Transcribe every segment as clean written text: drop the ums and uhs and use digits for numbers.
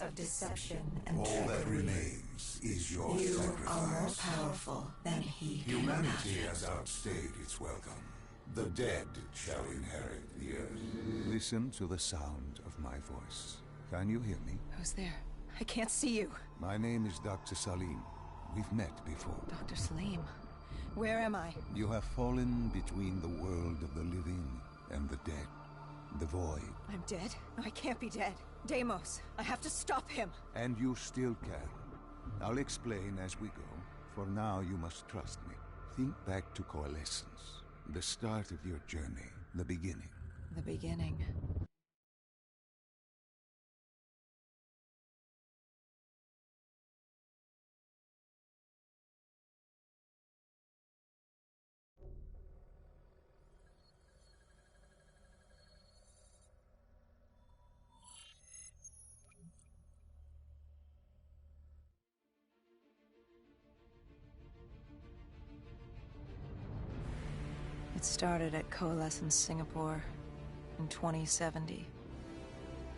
of deception and All trickery. that remains is your You sacrifice. are more powerful than he can Humanity imagine. has outstayed its welcome. The dead shall inherit the earth. Listen to the sound of my voice. Can you hear me? Who's there? I can't see you. My name is Dr. Salim. We've met before. Dr. Salim. Where am I? You have fallen between the world of the living and the dead. The void. I'm dead? No, I can't be dead. Deimos, I have to stop him. And you still can. I'll explain as we go. For now, you must trust me. Think back to Coalescence. The start of your journey. The beginning. The beginning. It started at Coalescence Singapore in 2070.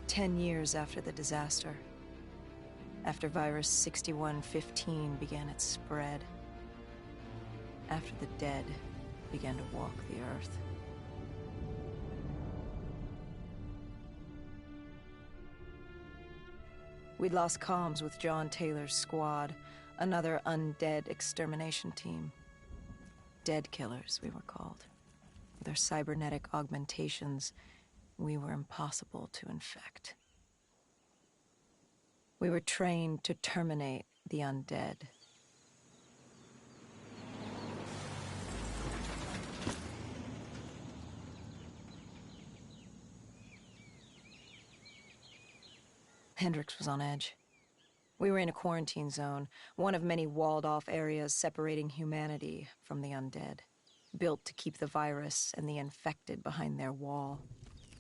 10 years after the disaster. After Virus 6115 began its spread. After the dead began to walk the Earth. We'd lost comms with John Taylor's squad, another undead extermination team. Dead killers, we were called. With our cybernetic augmentations, we were impossible to infect. We were trained to terminate the undead. Hendricks was on edge. We were in a quarantine zone, one of many walled-off areas separating humanity from the undead, built to keep the virus and the infected behind their wall,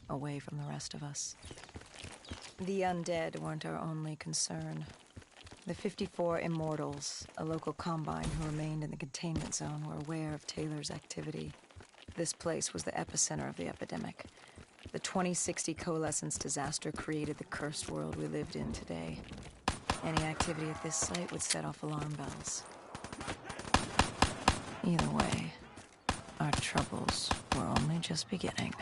away from the rest of us. The undead weren't our only concern. The 54 Immortals, a local combine who remained in the containment zone, were aware of Taylor's activity. This place was the epicenter of the epidemic. The 2060 Coalescence disaster created the cursed world we lived in today. Any activity at this site would set off alarm bells. Either way, our troubles were only just beginning.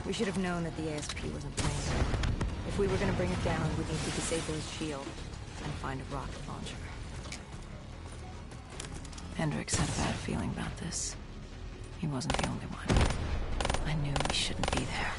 We should have known that the ASP wasn't playing. If we were going to bring it down, we'd need to disable his shield and find a rocket launcher. Hendricks had a bad feeling about this. He wasn't the only one. I knew we shouldn't be there.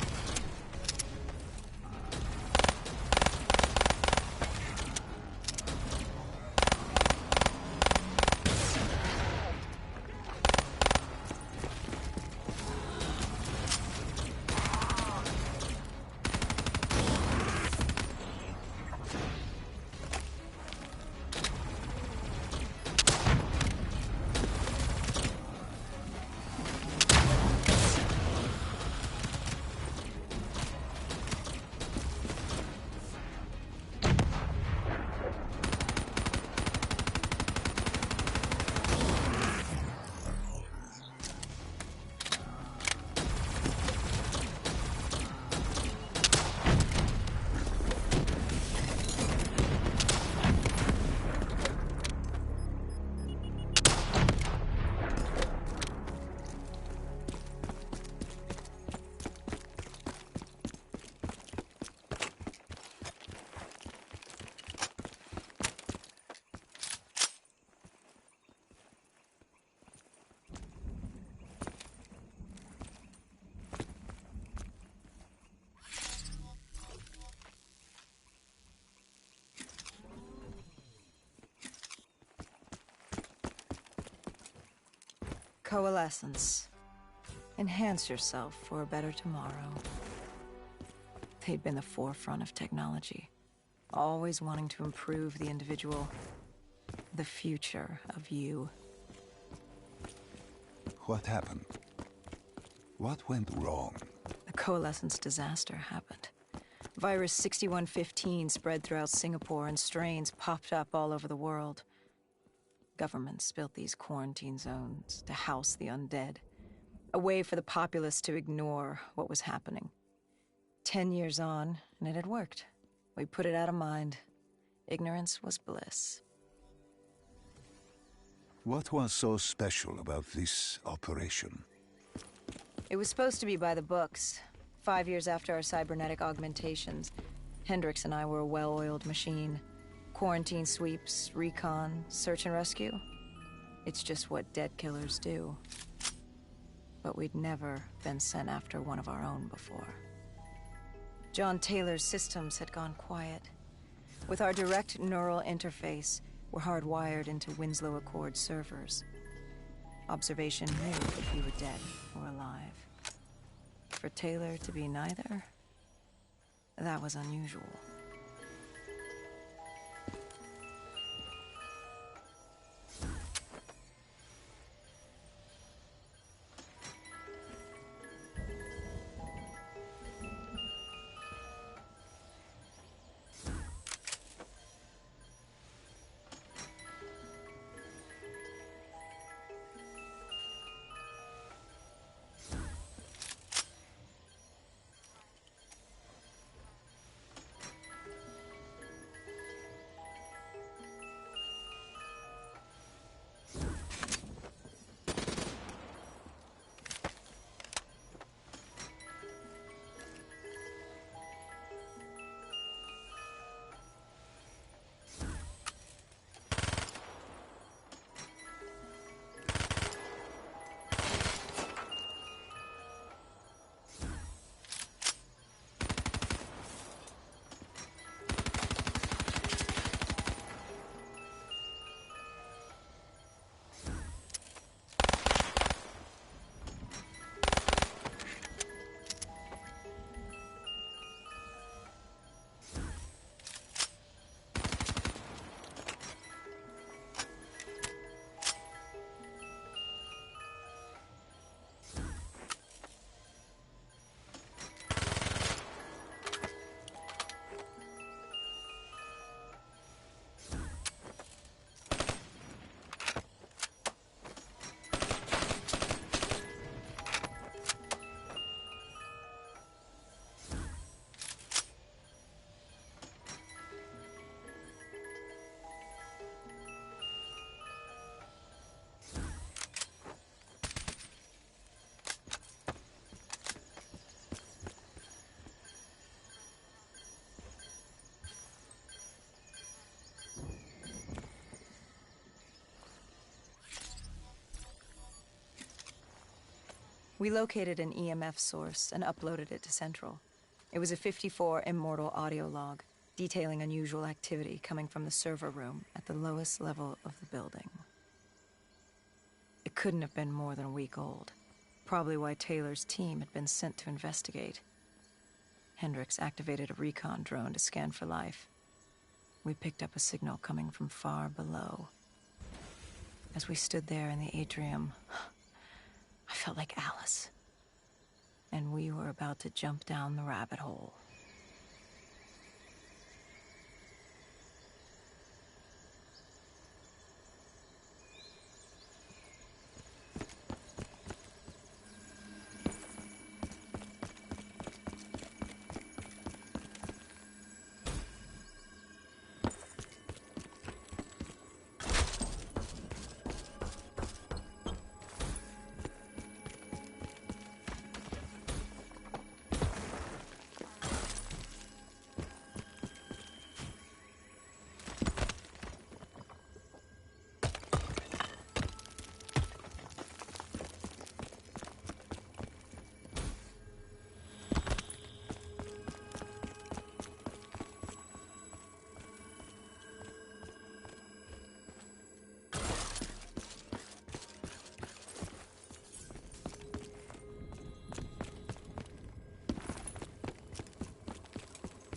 Coalescence. Enhance yourself for a better tomorrow. They'd been the forefront of technology, always wanting to improve the individual, the future of you. What happened? What went wrong? The Coalescence disaster happened. Virus 6115 spread throughout Singapore and strains popped up all over the world. Governments built these quarantine zones to house the undead, a way for the populace to ignore what was happening. 10 years on, and it had worked. We put it out of mind. Ignorance was bliss. What was so special about this operation? It was supposed to be by the books. 5 years after our cybernetic augmentations, Hendricks and I were a well-oiled machine. Quarantine sweeps, recon, search and rescue. It's just what dead killers do. But we'd never been sent after one of our own before. John Taylor's systems had gone quiet. With our direct neural interface, we're hardwired into Winslow Accord servers. Observation knew if we were dead or alive. For Taylor to be neither, that was unusual. We located an EMF source and uploaded it to Central. It was a 54 Immortal audio log, detailing unusual activity coming from the server room at the lowest level of the building. It couldn't have been more than a week old, probably why Taylor's team had been sent to investigate. Hendricks activated a recon drone to scan for life. We picked up a signal coming from far below. As we stood there in the atrium, I felt like Alice. And we were about to jump down the rabbit hole.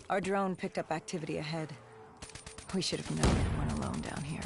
Our drone picked up activity ahead. We should have known we weren't alone down here.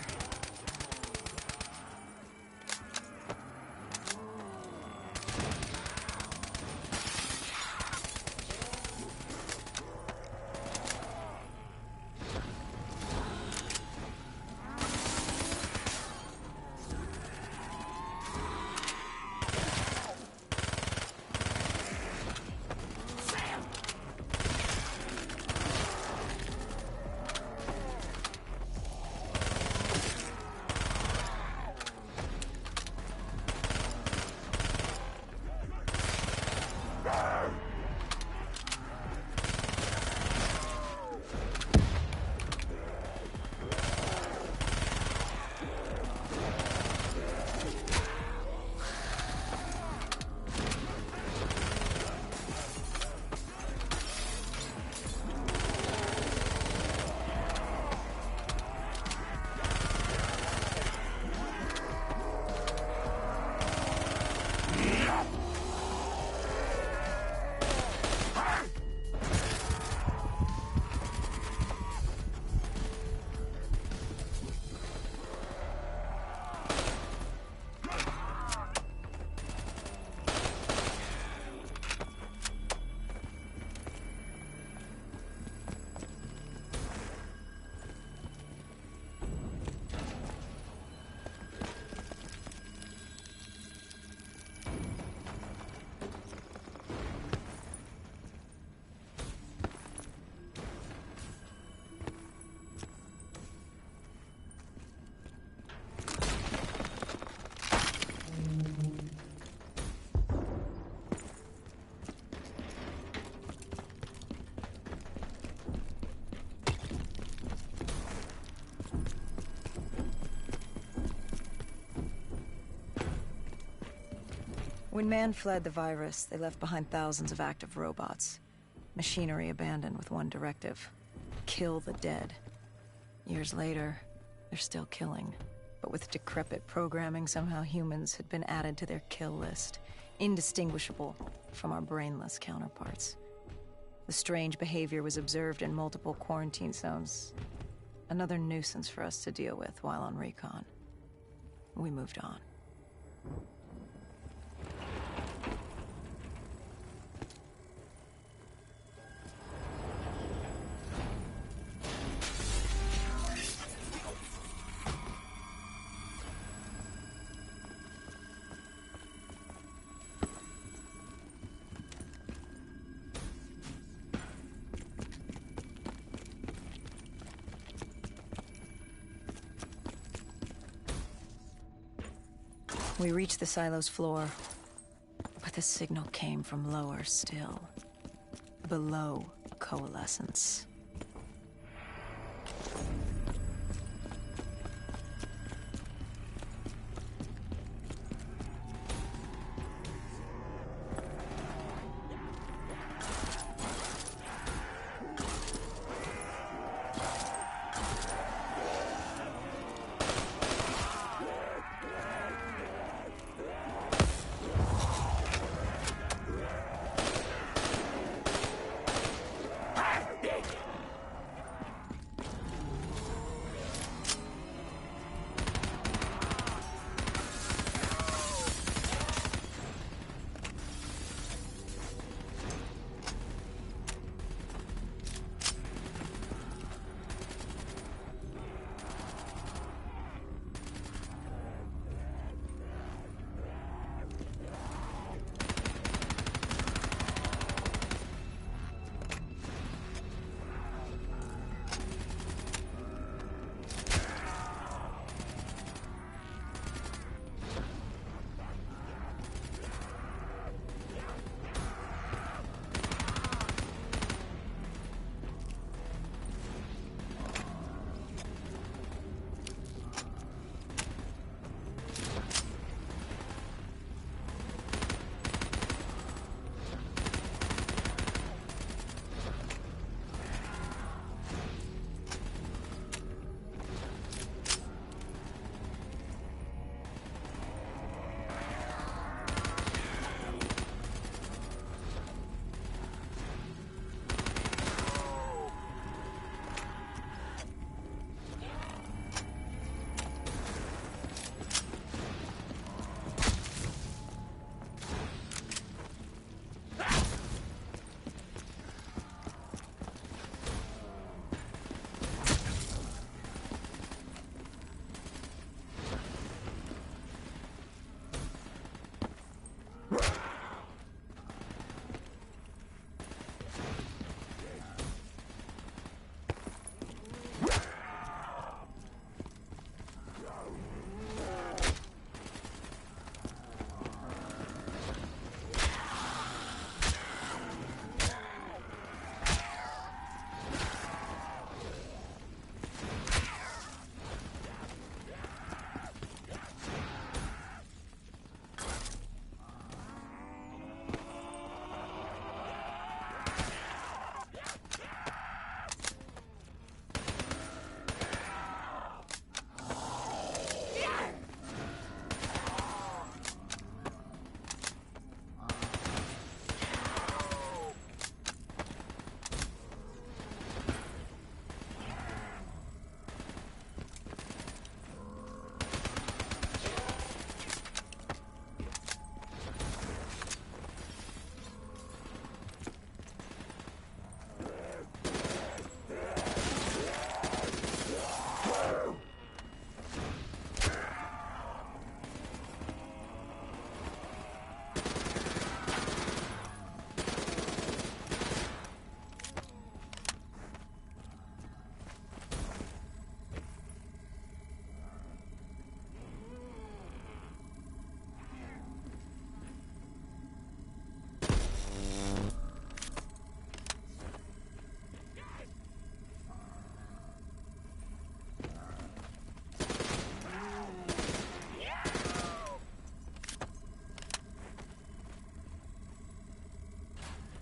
When man fled the virus, they left behind thousands of active robots. Machinery abandoned with one directive: kill the dead. Years later, they're still killing. But with decrepit programming, somehow humans had been added to their kill list, indistinguishable from our brainless counterparts. The strange behavior was observed in multiple quarantine zones. Another nuisance for us to deal with while on recon. We moved on. We reached the silo's floor, but the signal came from lower still. Below Coalescence.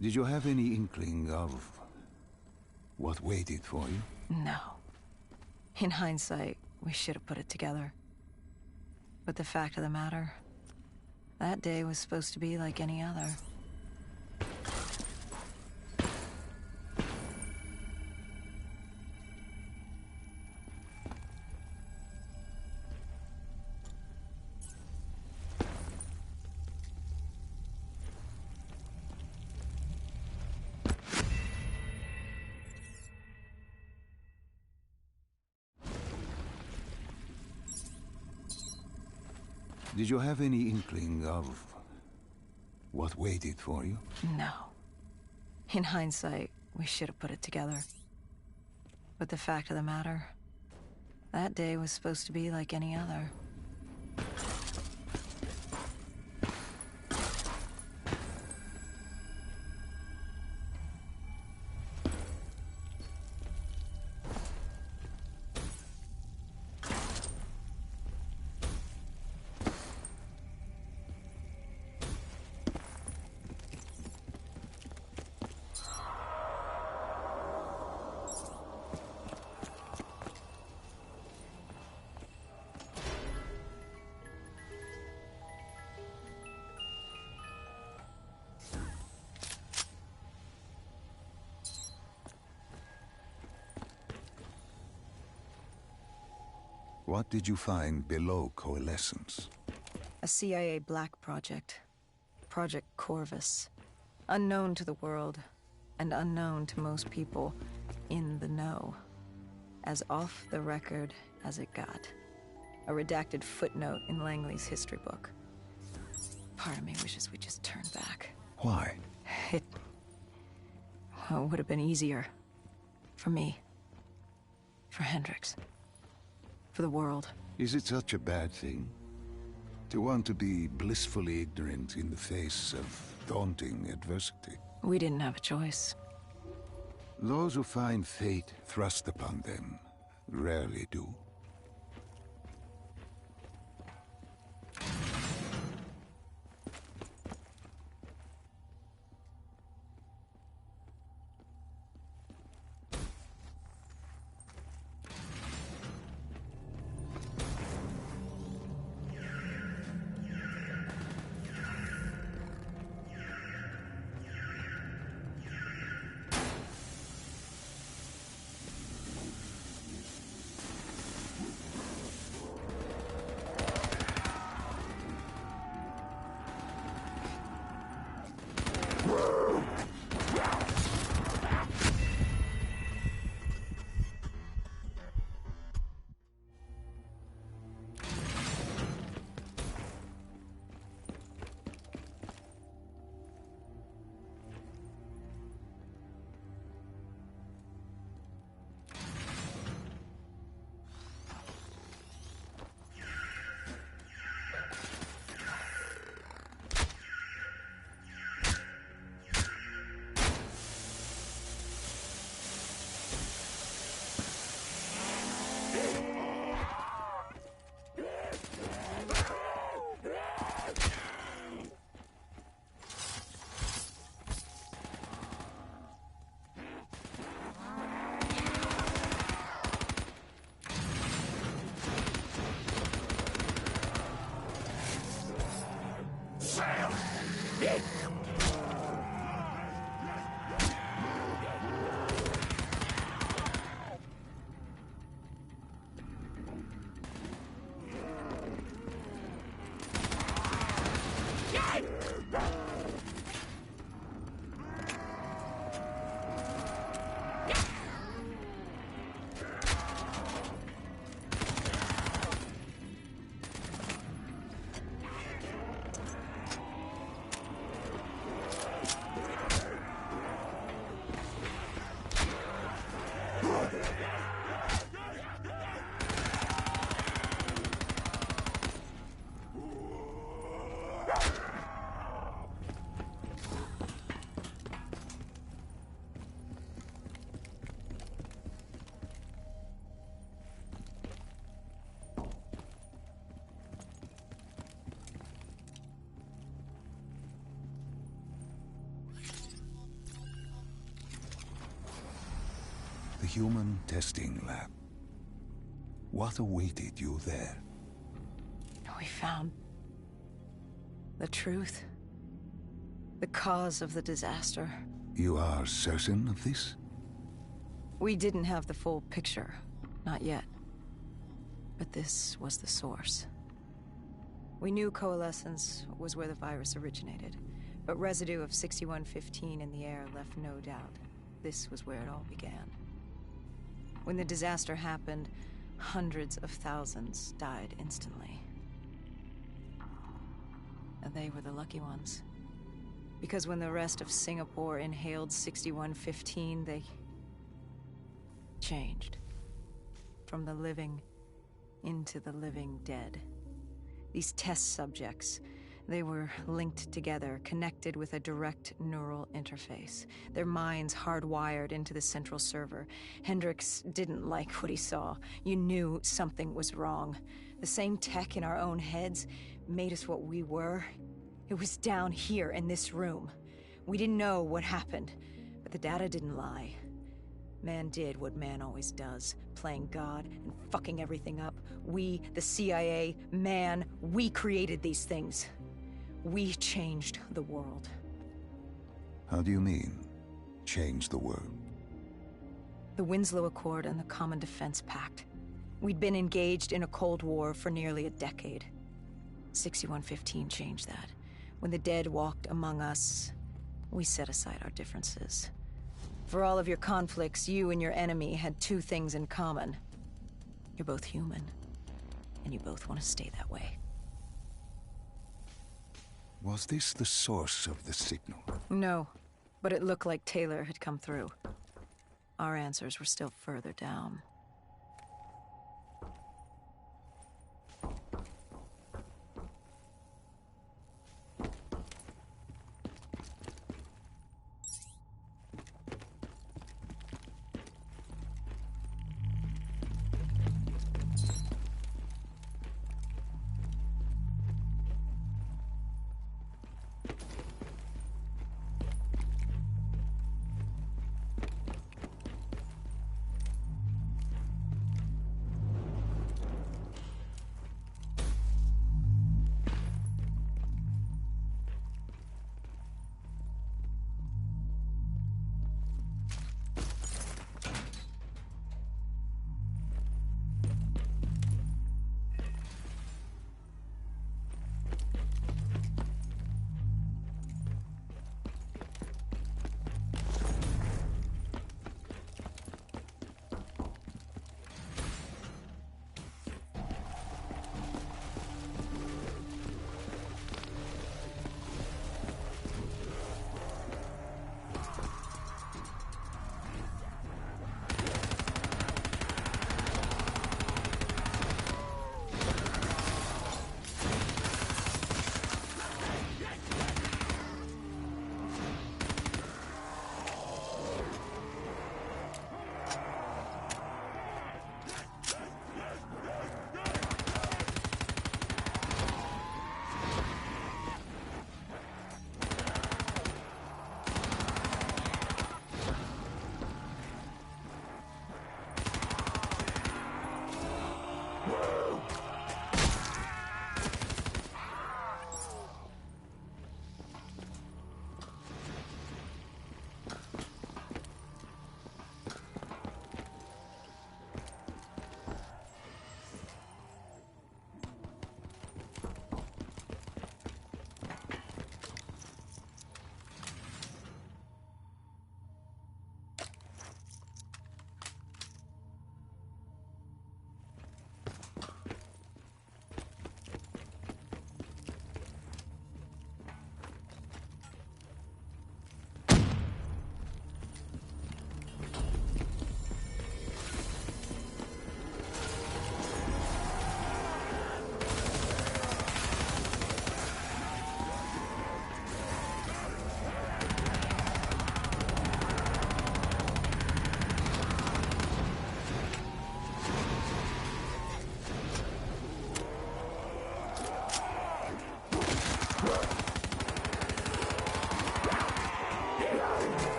Did you have any inkling of what waited for you? No. In hindsight, we should have put it together. But the fact of the matter, that day was supposed to be like any other. Did you have any inkling of what waited for you? No. In hindsight, we should have put it together. But the fact of the matter, that day was supposed to be like any other. What did you find below Coalescence? A CIA black project. Project Corvus. Unknown to the world, and unknown to most people in the know. As off the record as it got. A redacted footnote in Langley's history book. Part of me wishes we just turned back. Why? It would have been easier. For me. For Hendricks. For the world. Is it such a bad thing? To want to be blissfully ignorant in the face of daunting adversity? We didn't have a choice. Those who find fate thrust upon them rarely do. human testing lab. What awaited you there? We found the truth. The cause of the disaster. You are certain of this? We didn't have the full picture. Not yet. But this was the source. We knew Coalescence was where the virus originated, but residue of 6115 in the air left no doubt. This was where it all began. When the disaster happened, hundreds of thousands died instantly. And they were the lucky ones. Because when the rest of Singapore inhaled 6115, they changed. From the living into the living dead. These test subjects, they were linked together, connected with a direct neural interface. Their minds hardwired into the central server. Hendricks didn't like what he saw. You knew something was wrong. The same tech in our own heads made us what we were. It was down here in this room. We didn't know what happened, but the data didn't lie. Man did what man always does, playing God and fucking everything up. We, the CIA, man, we created these things. We changed the world. How do you mean, change the world? The Winslow Accord and the Common Defense Pact. We'd been engaged in a Cold War for nearly a decade. 6115 changed that. When the dead walked among us, we set aside our differences. For all of your conflicts, you and your enemy had two things in common. You're both human, and you both want to stay that way. Was this the source of the signal? No, but it looked like Taylor had come through. Our answers were still further down.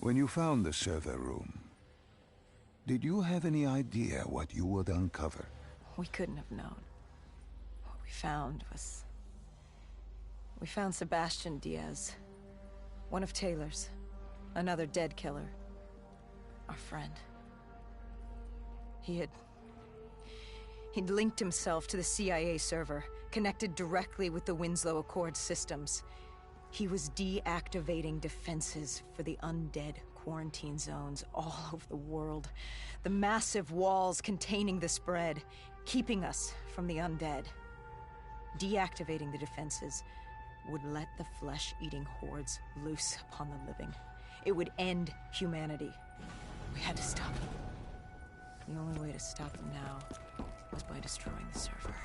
When you found the server room, did you have any idea what you would uncover? We couldn't have known. What we found was... We found Sebastian Diaz. One of Taylor's. Another dead killer. Our friend. He'd linked himself to the CIA server, connected directly with the Winslow Accord systems. He was deactivating defenses for the undead quarantine zones all over the world. The massive walls containing the spread, keeping us from the undead. Deactivating the defenses would let the flesh-eating hordes loose upon the living. It would end humanity. We had to stop him. The only way to stop him now was by destroying the server.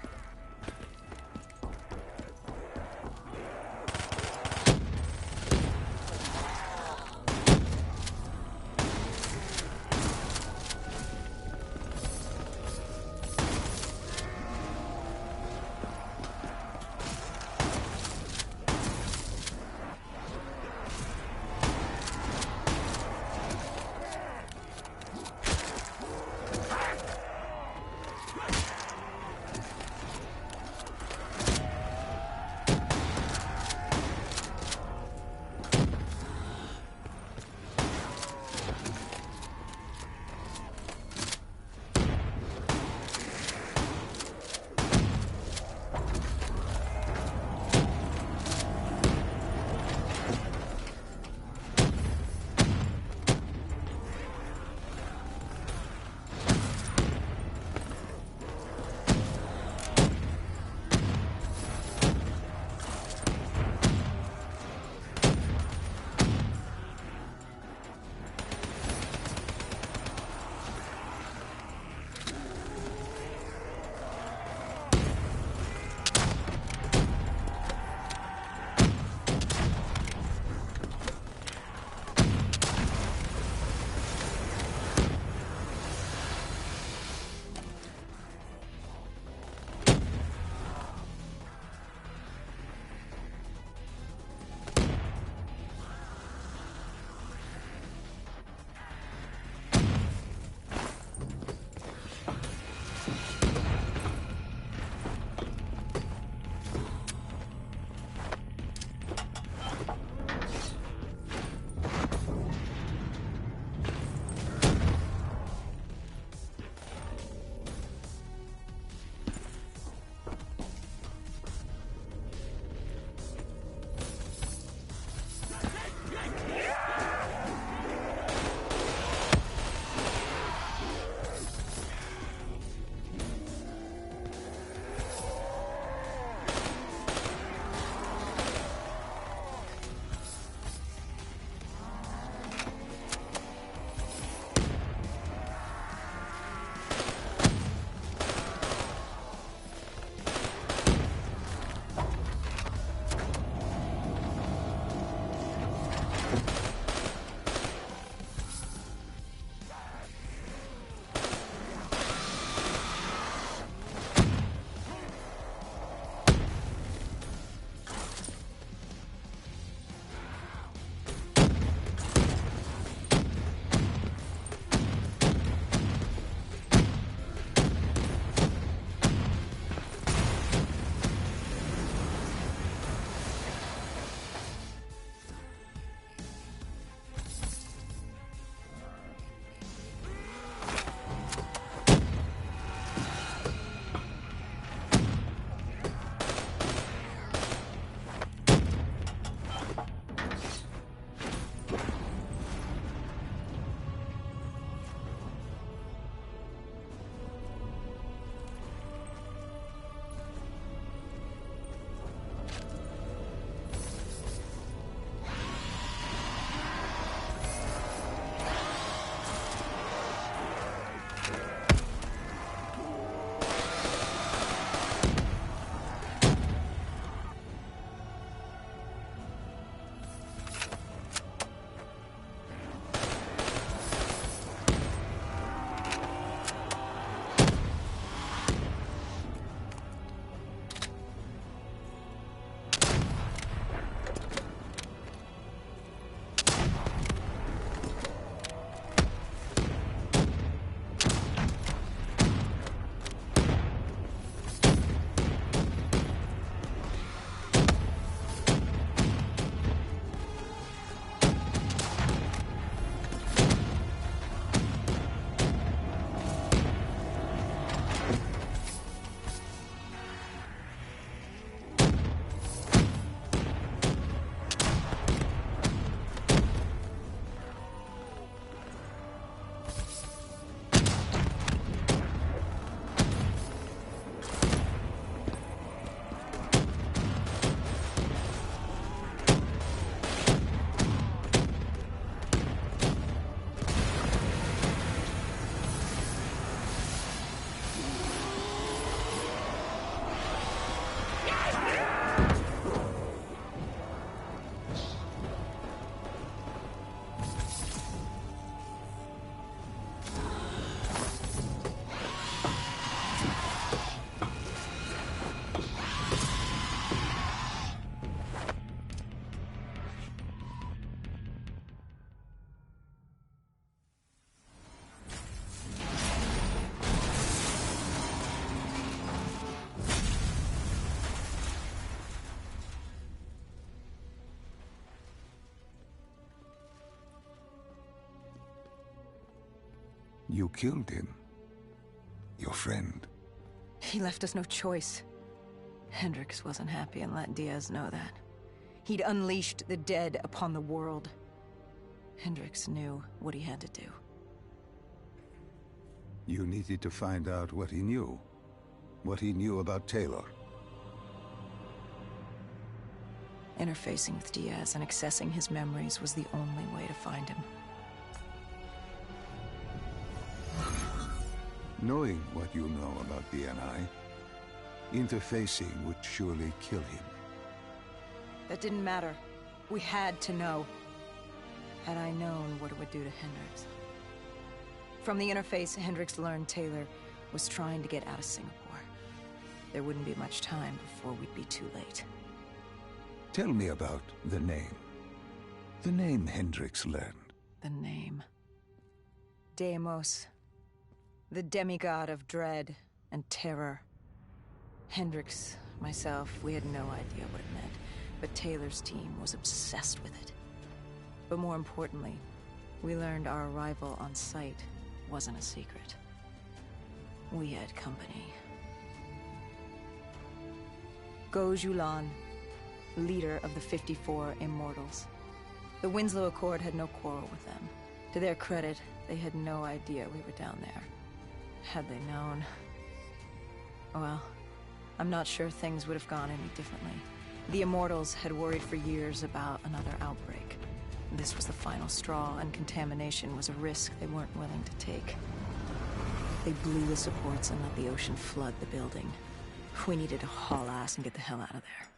You killed him. Your friend. He left us no choice. Hendricks wasn't happy and let Diaz know that. He'd unleashed the dead upon the world. Hendricks knew what he had to do. You needed to find out what he knew. What he knew about Taylor. Interfacing with Diaz and accessing his memories was the only way to find him. Knowing what you know about DNI, interfacing would surely kill him. That didn't matter. We had to know. Had I known what it would do to Hendricks. From the interface, Hendricks learned Taylor was trying to get out of Singapore. There wouldn't be much time before we'd be too late. Tell me about the name. The name Hendricks learned. The name. Deimos. The demigod of dread and terror. Hendricks, myself, we had no idea what it meant, but Taylor's team was obsessed with it. But more importantly, we learned our arrival on site wasn't a secret. We had company. Goh Julan, leader of the 54 Immortals. The Winslow Accord had no quarrel with them. To their credit, they had no idea we were down there. Had they known... well, I'm not sure things would have gone any differently. The Immortals had worried for years about another outbreak. This was the final straw, and contamination was a risk they weren't willing to take. They blew the supports and let the ocean flood the building. We needed to haul ass and get the hell out of there.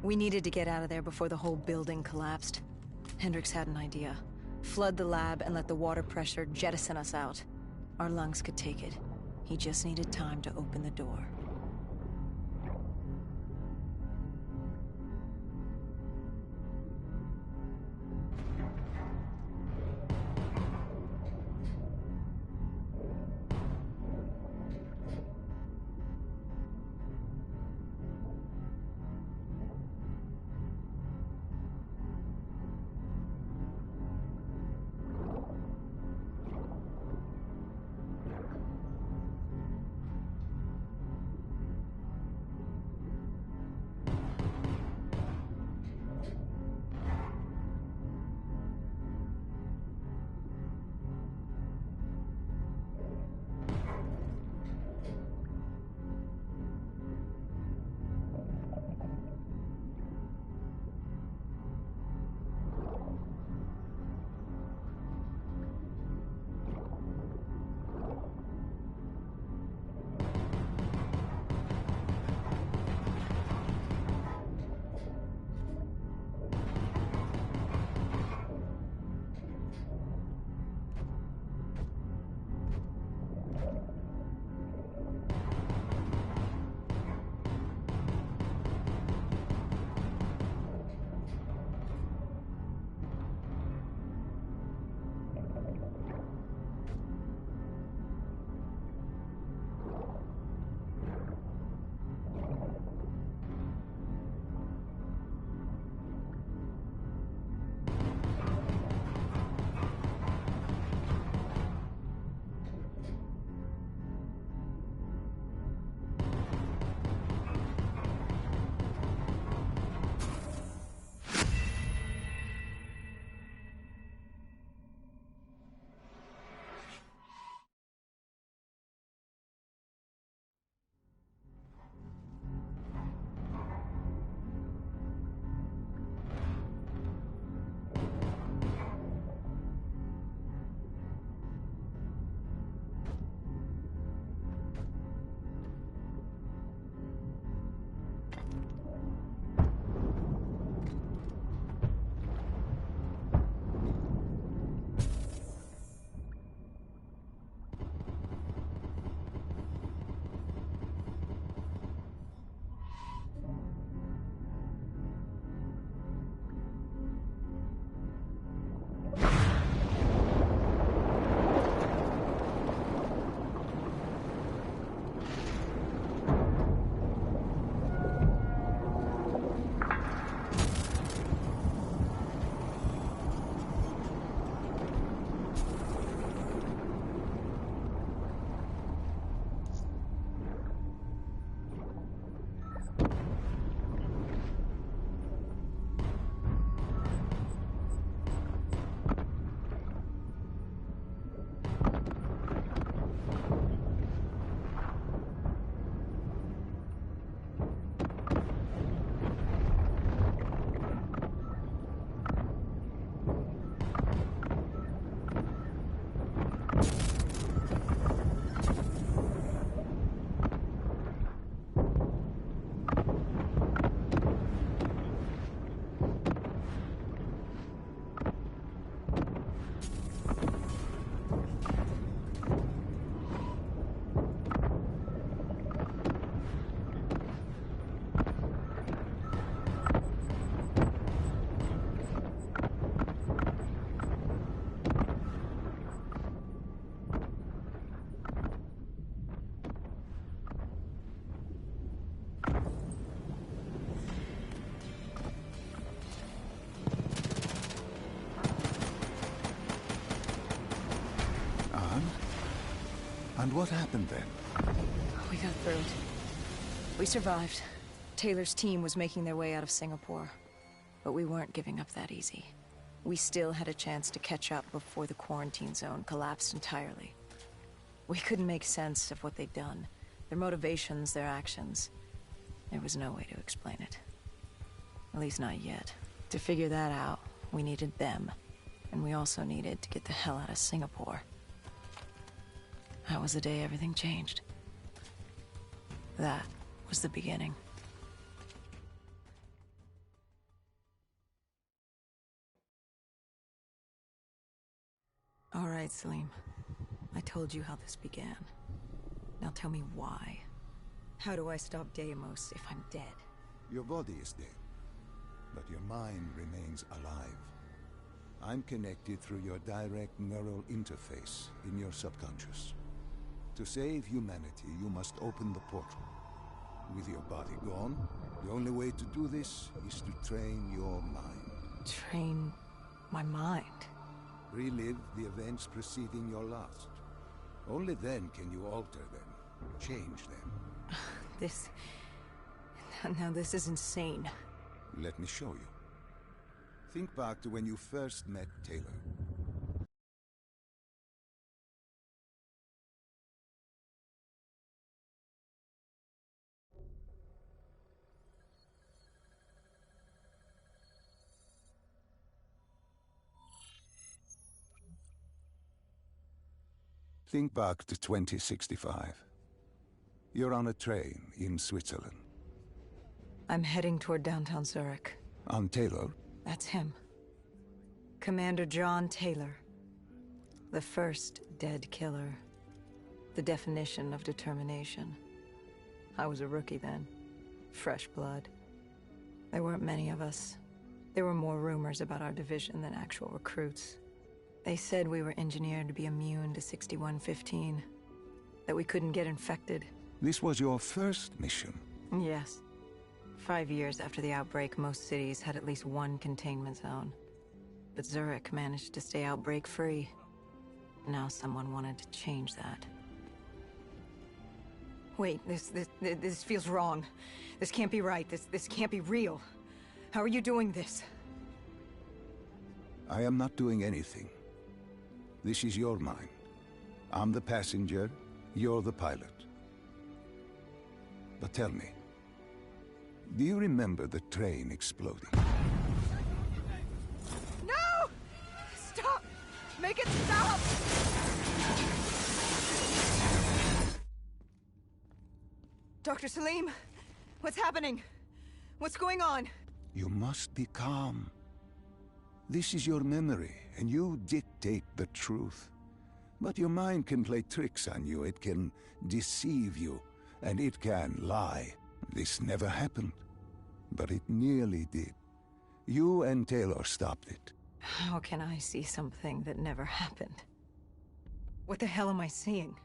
We needed to get out of there before the whole building collapsed. Hendricks had an idea. Flood the lab and let the water pressure jettison us out. Our lungs could take it. He just needed time to open the door. And what happened then? We got through it. We survived. Taylor's team was making their way out of Singapore. But we weren't giving up that easy. We still had a chance to catch up before the quarantine zone collapsed entirely. We couldn't make sense of what they'd done. Their motivations, their actions. There was no way to explain it. At least not yet. To figure that out, we needed them. And we also needed to get the hell out of Singapore. That was the day everything changed. That was the beginning. All right, Salim. I told you how this began. Now tell me why. How do I stop Deimos if I'm dead? Your body is dead, but your mind remains alive. I'm connected through your direct neural interface in your subconscious. To save humanity, you must open the portal. With your body gone, the only way to do this is to train your mind. Train my mind? Relive the events preceding your last. Only then can you alter them, change them. This... Now this is insane. Let me show you. Think back to when you first met Taylor. Think back to 2065. You're on a train in Switzerland. I'm heading toward downtown Zurich. On Taylor? That's him. Commander John Taylor. The first dead killer. The definition of determination. I was a rookie then. Fresh blood. There weren't many of us. There were more rumors about our division than actual recruits. They said we were engineered to be immune to 6115. That we couldn't get infected. This was your first mission? Yes. 5 years after the outbreak, most cities had at least one containment zone. But Zurich managed to stay outbreak-free. Now someone wanted to change that. Wait, this feels wrong. This can't be right. This can't be real. How are you doing this? I am not doing anything. This is your mind. I'm the passenger, you're the pilot. But tell me, do you remember the train exploding? No! Stop! Make it stop! Dr. Salim, what's happening? What's going on? You must be calm. This is your memory, and you dictate the truth. But your mind can play tricks on you, it can deceive you, and it can lie. This never happened, but it nearly did. You and Taylor stopped it. How can I see something that never happened? What the hell am I seeing?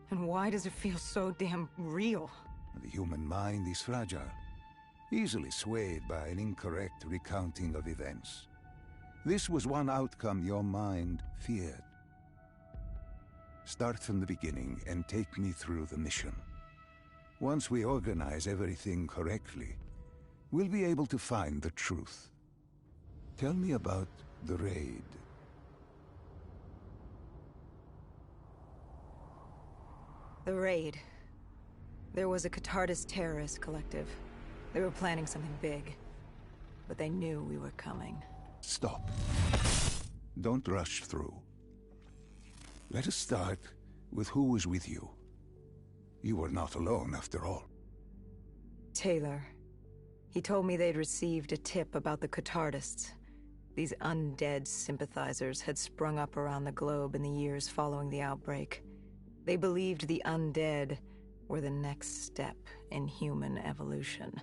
And why does it feel so damn real? The human mind is fragile, easily swayed by an incorrect recounting of events. This was one outcome your mind feared. Start from the beginning and take me through the mission. Once we organize everything correctly, we'll be able to find the truth. Tell me about the raid. The raid. There was a Catardist terrorist collective. They were planning something big, but they knew we were coming. Stop. Don't rush through. Let us start with who was with you. You were not alone, after all. Taylor. He told me they'd received a tip about the Catardists. These undead sympathizers had sprung up around the globe in the years following the outbreak. They believed the undead were the next step in human evolution.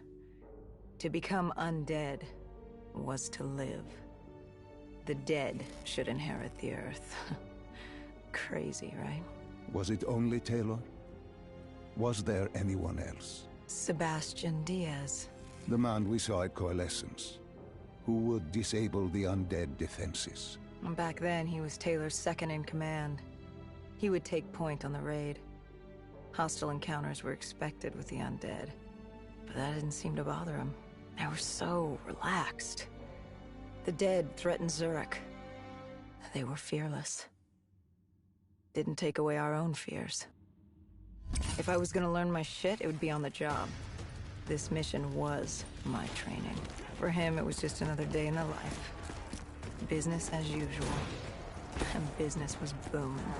To become undead was to live. The dead should inherit the Earth. Crazy, right? Was it only Taylor? Was there anyone else? Sebastian Diaz. The man we saw at Coalescence, who would disable the undead defenses. Back then, he was Taylor's second in command. He would take point on the raid. Hostile encounters were expected with the undead, but that didn't seem to bother him. They were so relaxed. The dead threatened Zurich. They were fearless. Didn't take away our own fears. If I was gonna learn my shit, it would be on the job. This mission was my training. For him, it was just another day in the life. Business as usual. And business was booming.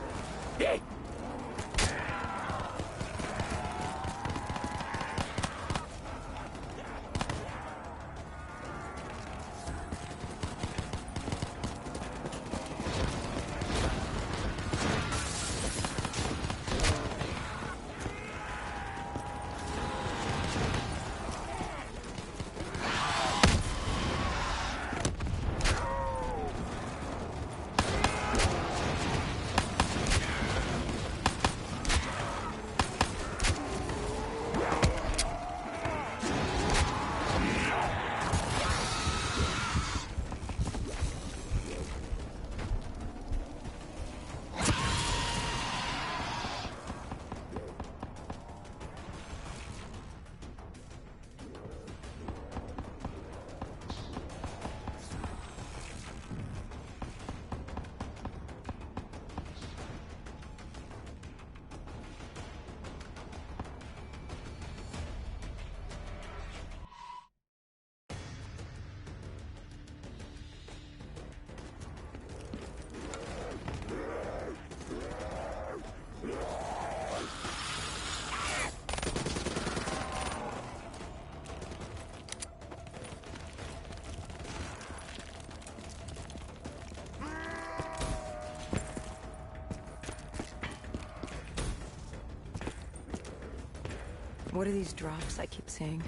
What are these drops I keep seeing?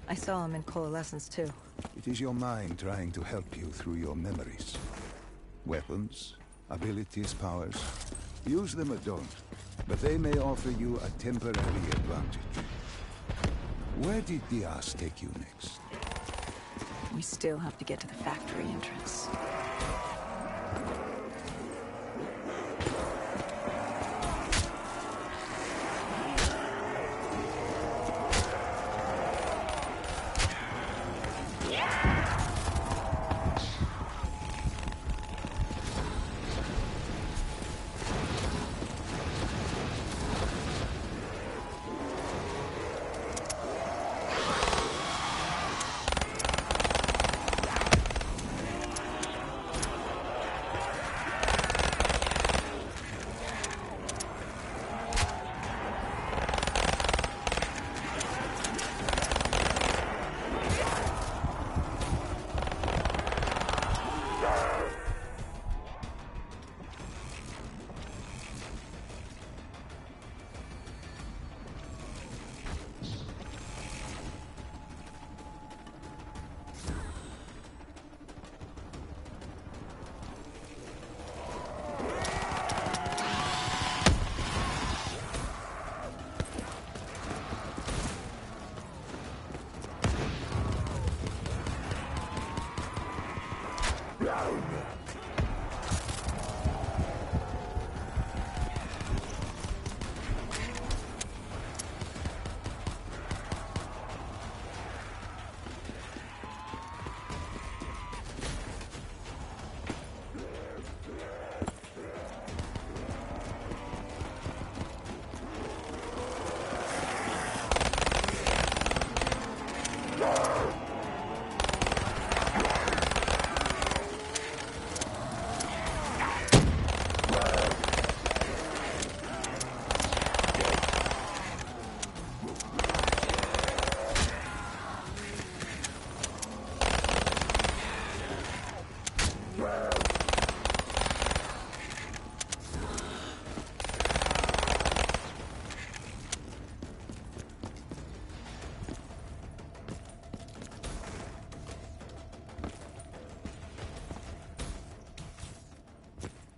I saw them in Coalescence too. It is your mind trying to help you through your memories. Weapons, abilities, powers. Use them or don't, but they may offer you a temporary advantage. Where did Diaz take you next? We still have to get to the factory entrance.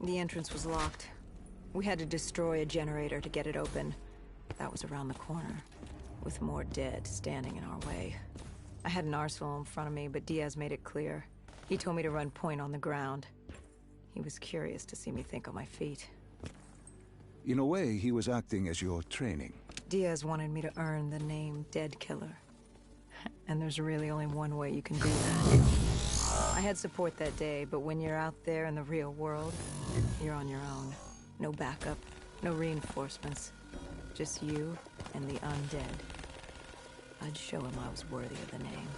The entrance was locked. We had to destroy a generator to get it open. That was around the corner, with more dead standing in our way. I had an arsenal in front of me, but Diaz made it clear. He told me to run point on the ground. He was curious to see me think on my feet. In a way, he was acting as your training. Diaz wanted me to earn the name Dead Killer. And there's really only one way you can do that. I had support that day, but when you're out there in the real world, you're on your own. No backup, no reinforcements. Just you and the undead. I'd show him I was worthy of the name.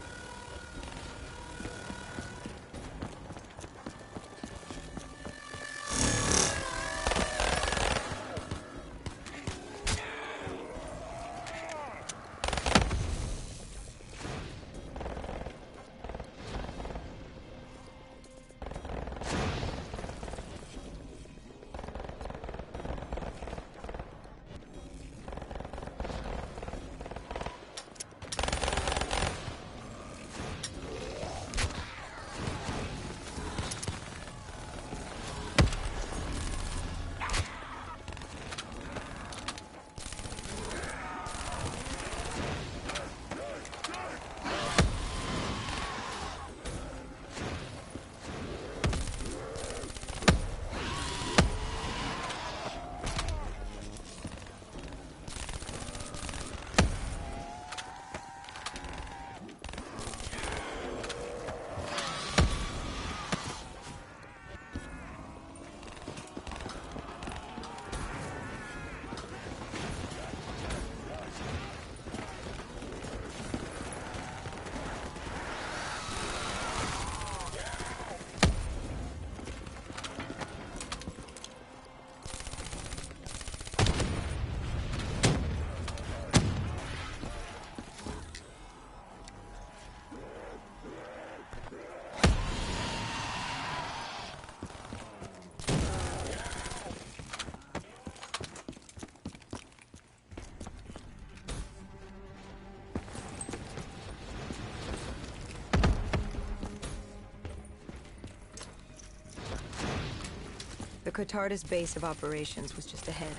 The Cotardis base of operations was just ahead.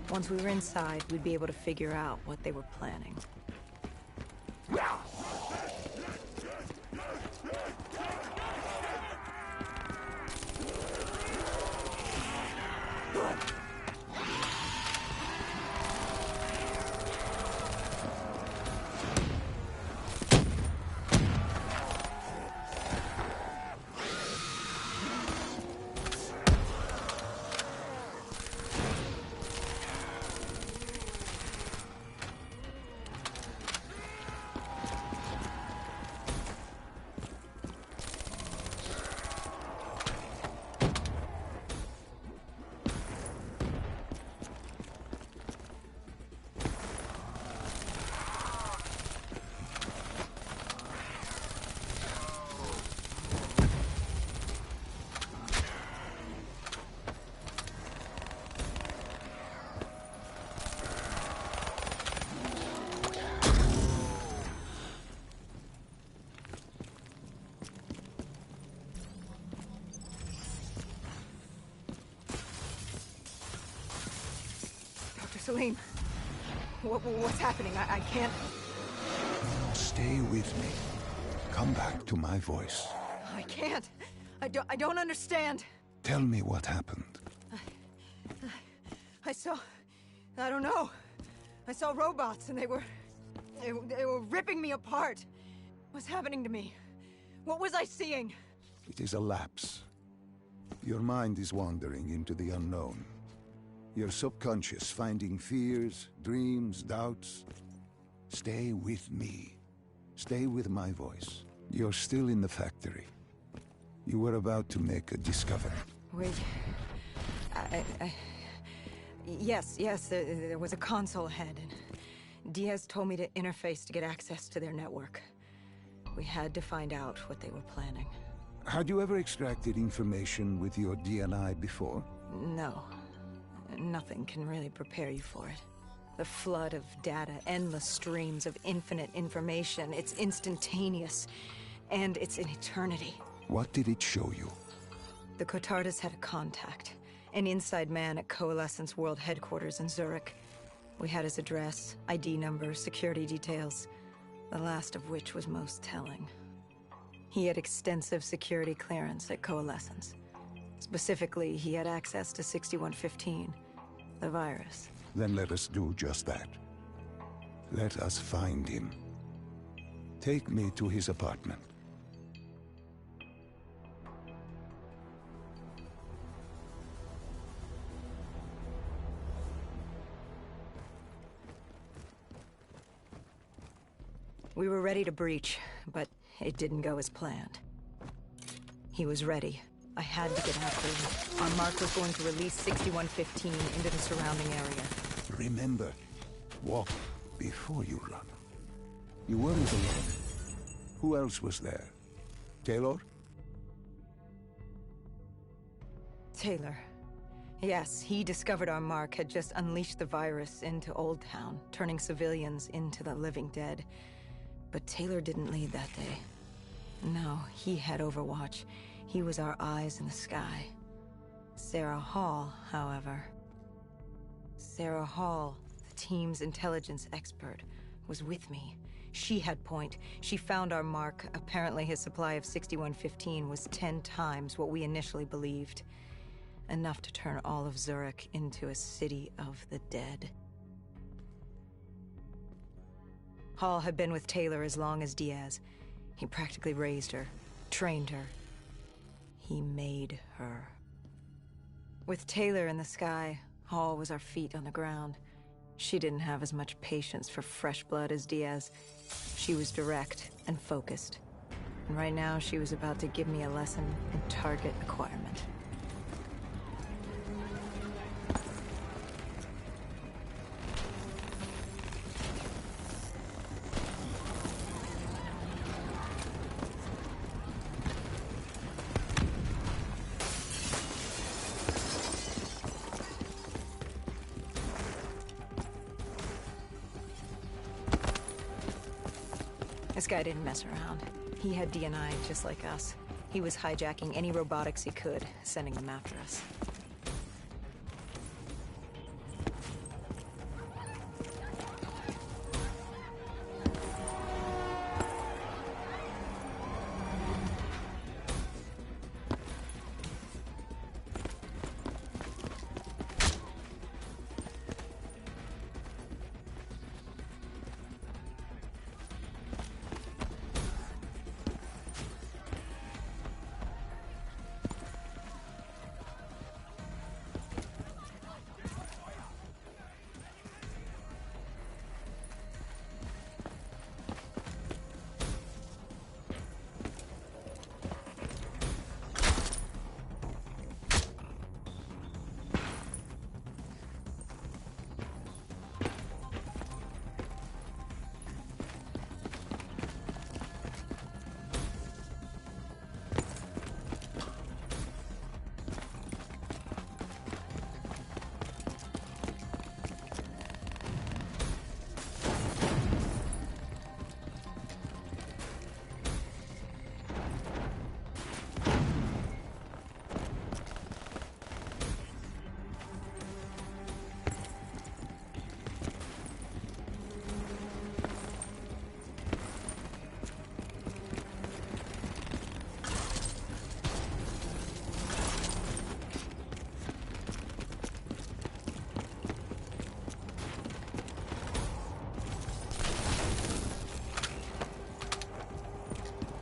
Once we were inside, we'd be able to figure out what they were planning. Salim, what's happening? I can't... Stay with me. Come back to my voice. I can't. I don't understand. Tell me what happened. I saw... I don't know. I saw robots and they were ripping me apart. What's happening to me? What was I seeing? It is a lapse. Your mind is wandering into the unknown. Your subconscious finding fears, dreams, doubts. Stay with me. Stay with my voice. You're still in the factory. You were about to make a discovery. Wait... Yes, there was a console ahead, and Diaz told me to interface to get access to their network. We had to find out what they were planning. Had you ever extracted information with your DNI before? No. Nothing can really prepare you for it. The flood of data, endless streams of infinite information, it's instantaneous, and it's an eternity. What did it show you? The Cotardis had a contact, an inside man at Coalescence World Headquarters in Zurich. We had his address, ID number, security details, the last of which was most telling. He had extensive security clearance at Coalescence. Specifically, he had access to 6115. The virus. Then let us do just that. Let us find him. Take me to his apartment. We were ready to breach, but it didn't go as planned. He was ready. I had to get after him. Our Mark was going to release 6115 into the surrounding area. Remember, walk before you run. You weren't alone. Who else was there? Taylor? Taylor. Yes, he discovered our Mark had just unleashed the virus into Old Town, turning civilians into the living dead. But Taylor didn't lead that day. No, he had Overwatch. He was our eyes in the sky. Sarah Hall, however... Sarah Hall, the team's intelligence expert, was with me. She had point. She found our Mark. Apparently his supply of 6115 was 10 times what we initially believed. Enough to turn all of Zurich into a city of the dead. Hall had been with Taylor as long as Diaz. He practically raised her, trained her. He made her. With Taylor in the sky, Hall was our feet on the ground. She didn't have as much patience for fresh blood as Diaz. She was direct and focused. And right now, she was about to give me a lesson in target acquirement. This guy didn't mess around. He had DNI just like us. He was hijacking any robotics he could, sending them after us.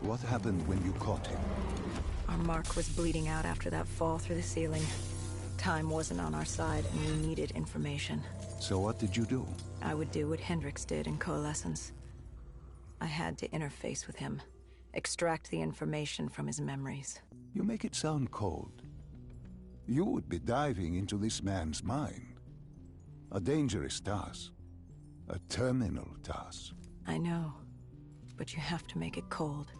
What happened when you caught him? Our Mark was bleeding out after that fall through the ceiling. Time wasn't on our side, and we needed information. So what did you do? I would do what Hendricks did in Coalescence. I had to interface with him, extract the information from his memories. You make it sound cold. You would be diving into this man's mind. A dangerous task. A terminal task. I know, but you have to make it cold.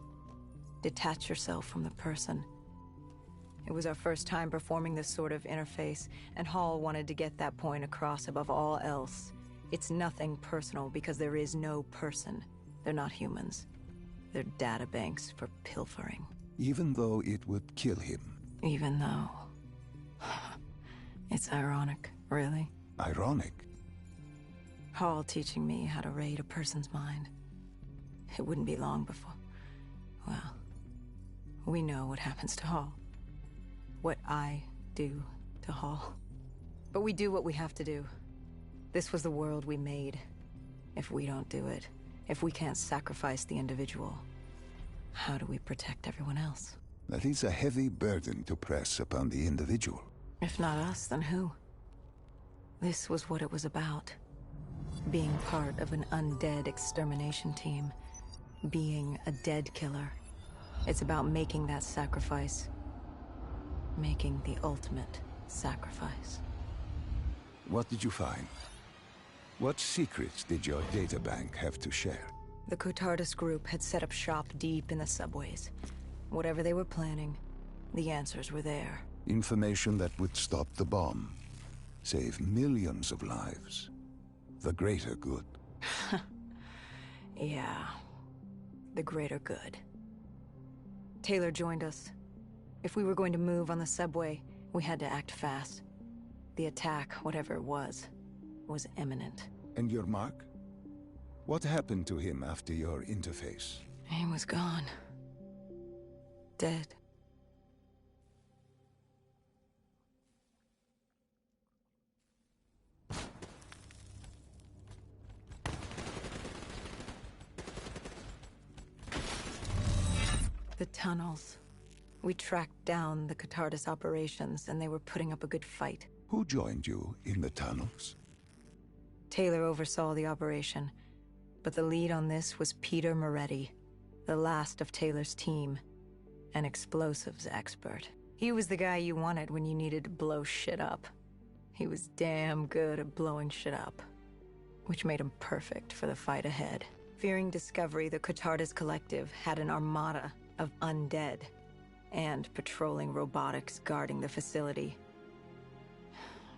Detach yourself from the person. It was our first time performing this sort of interface, and Hall wanted to get that point across above all else. It's nothing personal because there is no person. They're not humans. They're databanks for pilfering. Even though it would kill him. Even though... It's ironic, really. Ironic? Hall teaching me how to raid a person's mind. It wouldn't be long before... Well, we know what happens to Hall. What I do to Hall. But we do what we have to do. This was the world we made. If we don't do it, if we can't sacrifice the individual, how do we protect everyone else? That is a heavy burden to press upon the individual. If not us, then who? This was what it was about. Being part of an undead extermination team. Being a dead killer. It's about making that sacrifice. Making the ultimate sacrifice. What did you find? What secrets did your databank have to share? The Cotardus group had set up shop deep in the subways. Whatever they were planning, the answers were there. Information that would stop the bomb. Save millions of lives. The greater good. Yeah. The greater good. Taylor joined us. If we were going to move on the subway, we had to act fast. The attack, whatever it was imminent. And your mark? What happened to him after your interface? He was gone. Dead. The tunnels. We tracked down the Cotardus operations, and they were putting up a good fight. Who joined you in the tunnels? Taylor oversaw the operation, but the lead on this was Peter Moretti, the last of Taylor's team, an explosives expert. He was the guy you wanted when you needed to blow shit up. He was damn good at blowing shit up, which made him perfect for the fight ahead. Fearing discovery, the Cotardus Collective had an armada of undead and patrolling robotics guarding the facility.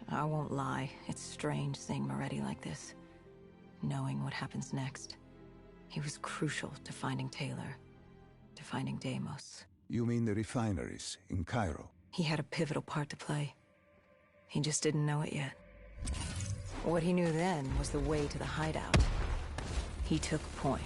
I won't lie, it's strange seeing Moretti like this, knowing what happens next. He was crucial to finding Taylor, to finding Deimos. You mean the refineries in Cairo? He had a pivotal part to play. He just didn't know it yet. What he knew then was the way to the hideout. He took point.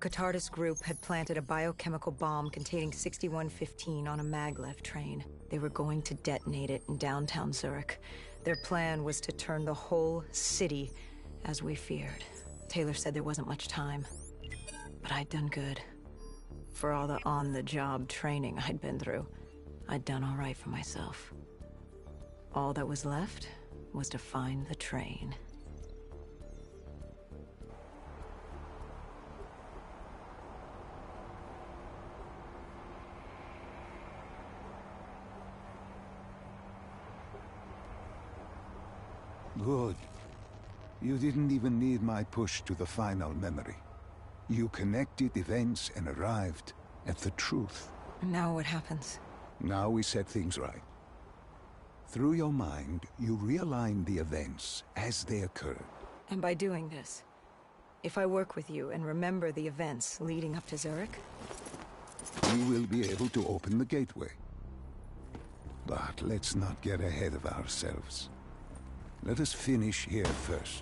Catardus group had planted a biochemical bomb containing 6115 on a maglev train. They were going to detonate it in downtown Zurich. Their plan was to turn the whole city as we feared. Taylor said there wasn't much time. But I'd done good. For all the on-the-job training I'd been through, I'd done all right for myself. All that was left was to find the train. Good. You didn't even need my push to the final memory. You connected events and arrived at the truth. Now what happens? Now we set things right. Through your mind, you realign the events as they occurred. And by doing this, if I work with you and remember the events leading up to Zurich, You will be able to open the gateway. But let's not get ahead of ourselves. Let us finish here first.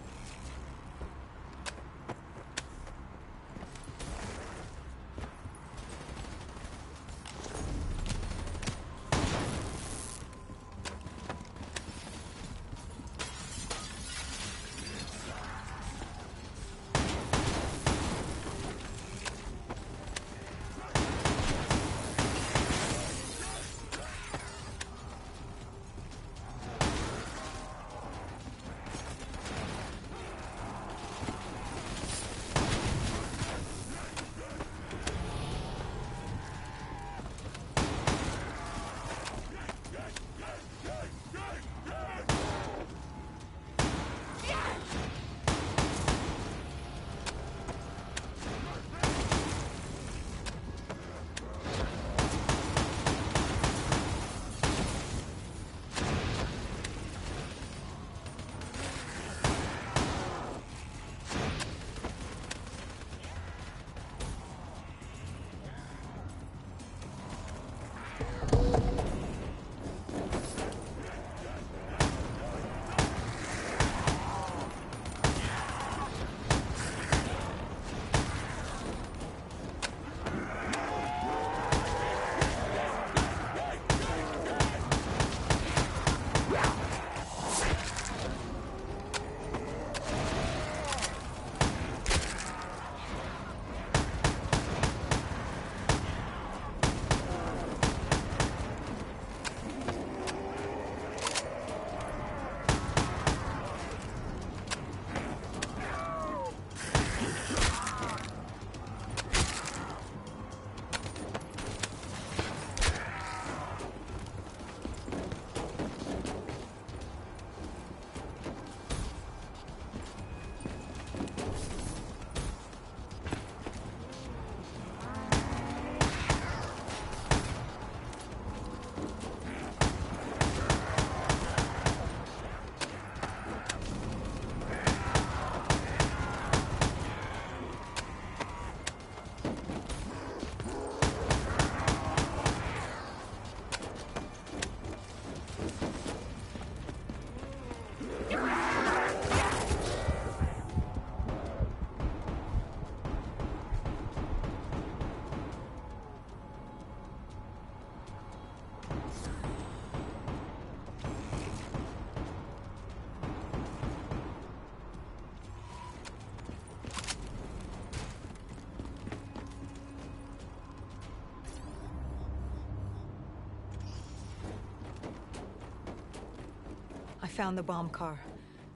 Found the bomb car.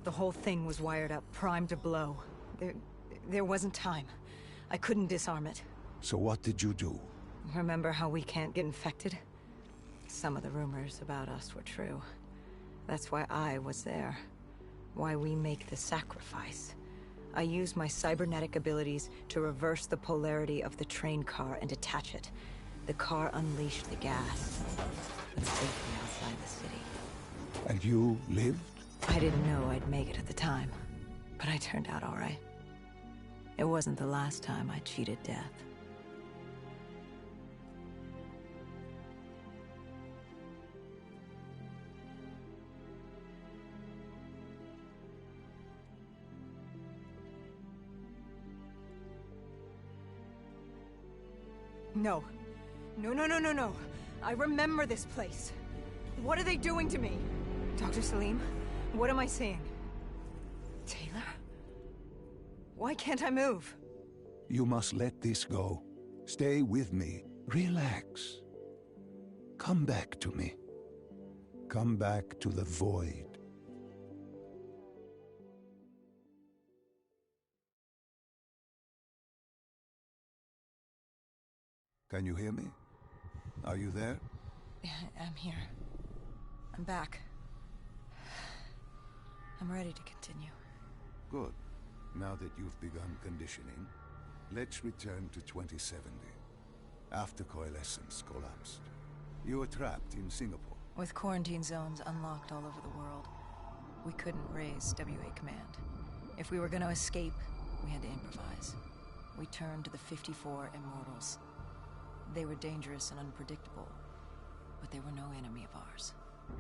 The whole thing was wired up, primed to blow. There wasn't time. I couldn't disarm it. So what did you do? Remember how we can't get infected? Some of the rumors about us were true. That's why I was there. Why we make the sacrifice. I used my cybernetic abilities to reverse the polarity of the train car and detach it. The car unleashed the gas, but safely outside the city. And you lived? I didn't know I'd make it at the time, but I turned out all right. It wasn't the last time I cheated death. No. No, no, no, no, no. I remember this place. What are they doing to me? Dr. Salim, what am I seeing? Taylor? Why can't I move? You must let this go. Stay with me. Relax. Come back to me. Come back to the void. Can you hear me? Are you there? Yeah, I'm here. I'm back. I'm ready to continue. Good. Now that you've begun conditioning, let's return to 2070. After Coalescence collapsed. You were trapped in Singapore. With quarantine zones unlocked all over the world, we couldn't raise WA command. If we were going to escape, we had to improvise. We turned to the 54 Immortals. They were dangerous and unpredictable, but they were no enemy of ours.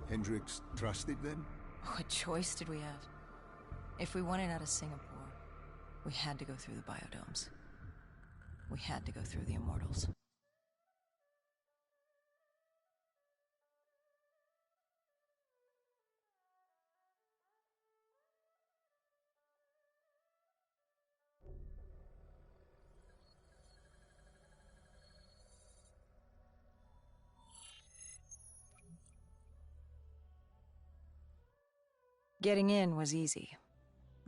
Hendricks trusted them? What choice did we have? If we wanted out of Singapore, we had to go through the biodomes. We had to go through the Immortals. Getting in was easy.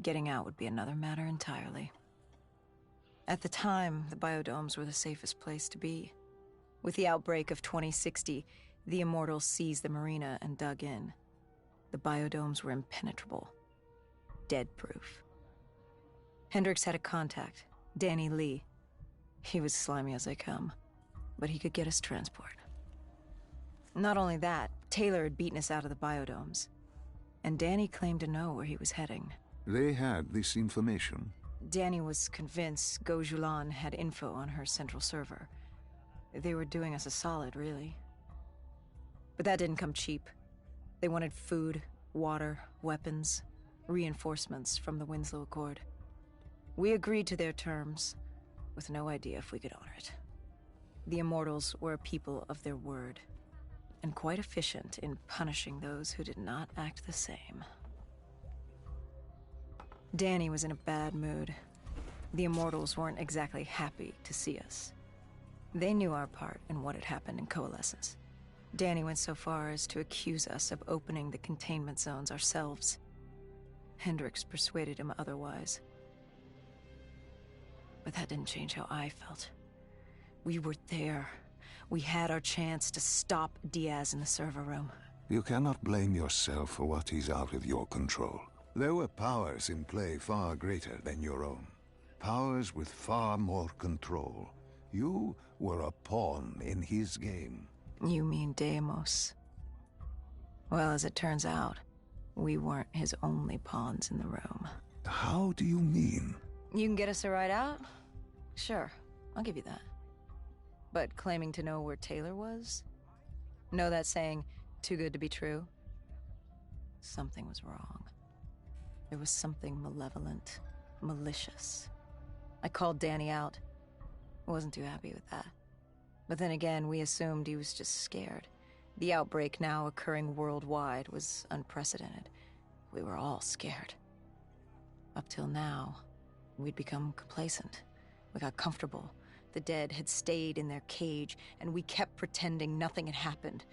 Getting out would be another matter entirely. At the time, the biodomes were the safest place to be. With the outbreak of 2060, the Immortals seized the marina and dug in. The biodomes were impenetrable. Dead-proof. Hendricks had a contact, Danny Lee. He was slimy as they come, but he could get us transport. Not only that, Taylor had beaten us out of the biodomes. And Danny claimed to know where he was heading. They had this information. Danny was convinced Gojulan had info on her central server. They were doing us a solid, really. But that didn't come cheap. They wanted food, water, weapons, reinforcements from the Winslow Accord. We agreed to their terms, with no idea if we could honor it. The Immortals were a people of their word, and quite efficient in punishing those who did not act the same. Danny was in a bad mood. The Immortals weren't exactly happy to see us. They knew our part in what had happened in Coalescence. Danny went so far as to accuse us of opening the containment zones ourselves. Hendricks persuaded him otherwise. But that didn't change how I felt. We were there. We had our chance to stop Diaz in the server room. You cannot blame yourself for what is out of your control. There were powers in play far greater than your own. Powers with far more control. You were a pawn in his game. You mean Deimos? Well, as it turns out, we weren't his only pawns in the room. How do you mean? You can get us a ride out? Sure, I'll give you that. But claiming to know where Taylor was? Know that saying, too good to be true? Something was wrong. There was something malevolent, malicious. I called Danny out. I wasn't too happy with that. But then again, we assumed he was just scared. The outbreak now occurring worldwide was unprecedented. We were all scared. Up till now, we'd become complacent. We got comfortable. The dead had stayed in their cage, and we kept pretending nothing had happened.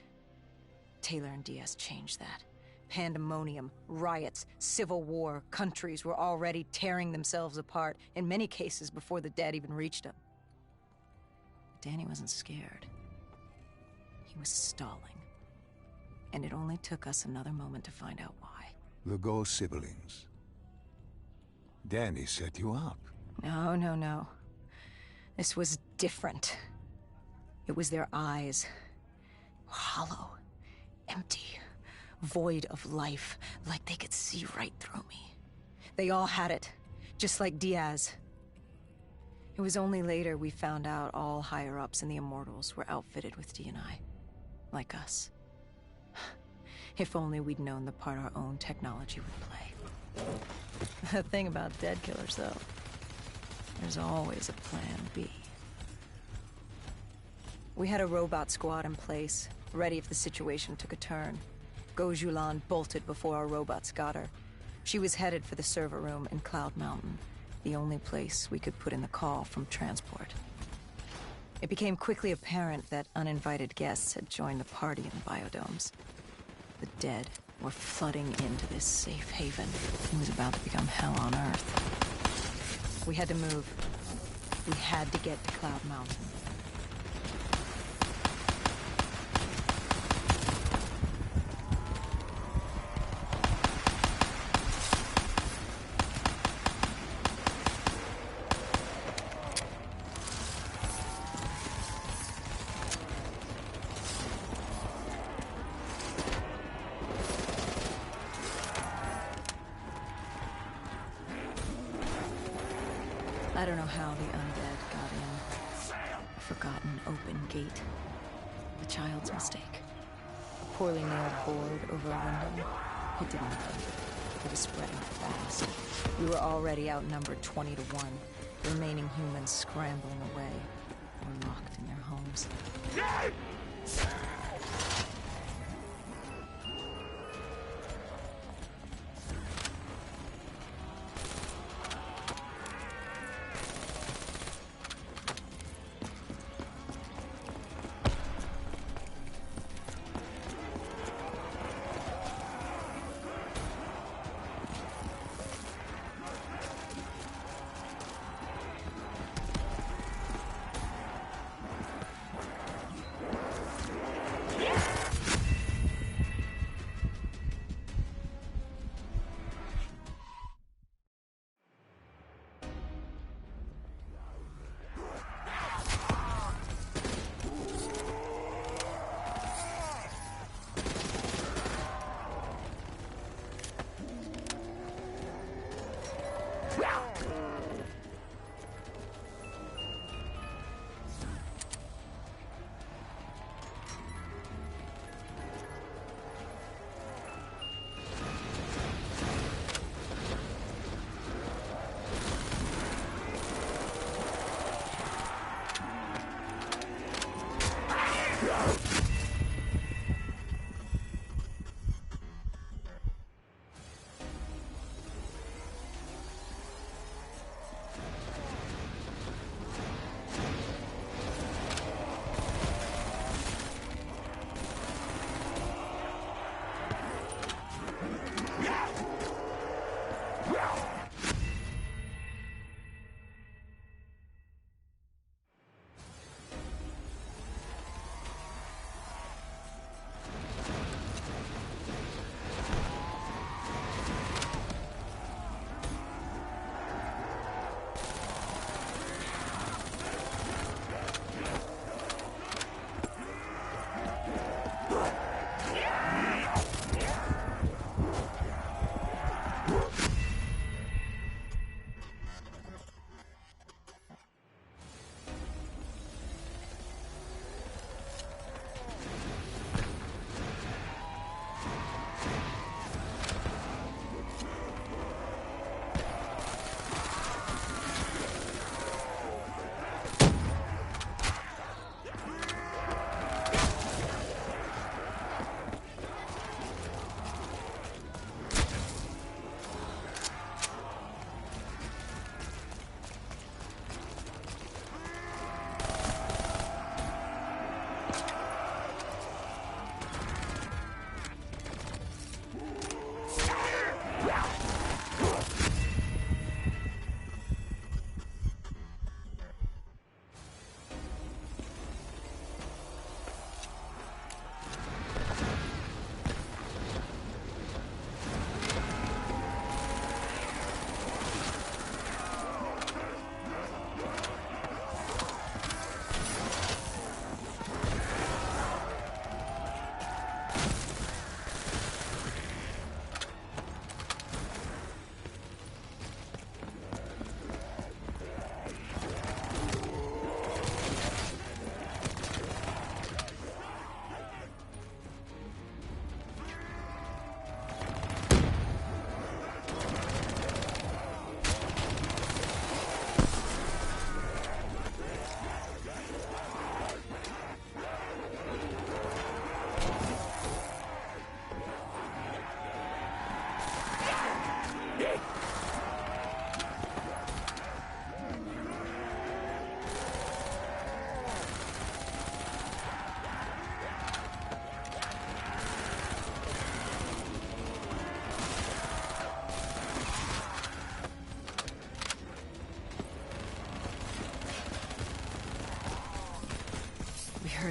Taylor and Diaz changed that. Pandemonium, riots, civil war, countries were already tearing themselves apart, in many cases before the dead even reached them. Danny wasn't scared. He was stalling. And it only took us another moment to find out why. The Ghost siblings. Danny set you up. No, no, no. This was different. It was their eyes. Hollow. Empty. Void of life. Like they could see right through me. They all had it. Just like Diaz. It was only later we found out all higher-ups in the Immortals were outfitted with D&I. Like us. If only we'd known the part our own technology would play. The thing about dead killers, though, there's always a plan B. We had a robot squad in place, ready if the situation took a turn. Gojulan bolted before our robots got her. She was headed for the server room in Cloud Mountain, the only place we could put in the call from transport. It became quickly apparent that uninvited guests had joined the party in the biodomes. The dead were flooding into this safe haven. It was about to become hell on Earth. We had to move. We had to get to Cloud Mountain. I don't know how the undead got in. A forgotten open gate. A child's mistake. A poorly nailed board over a window. It didn't matter. It was spreading fast. We were already outnumbered 20 to 1. The remaining humans scrambling away or locked in their homes.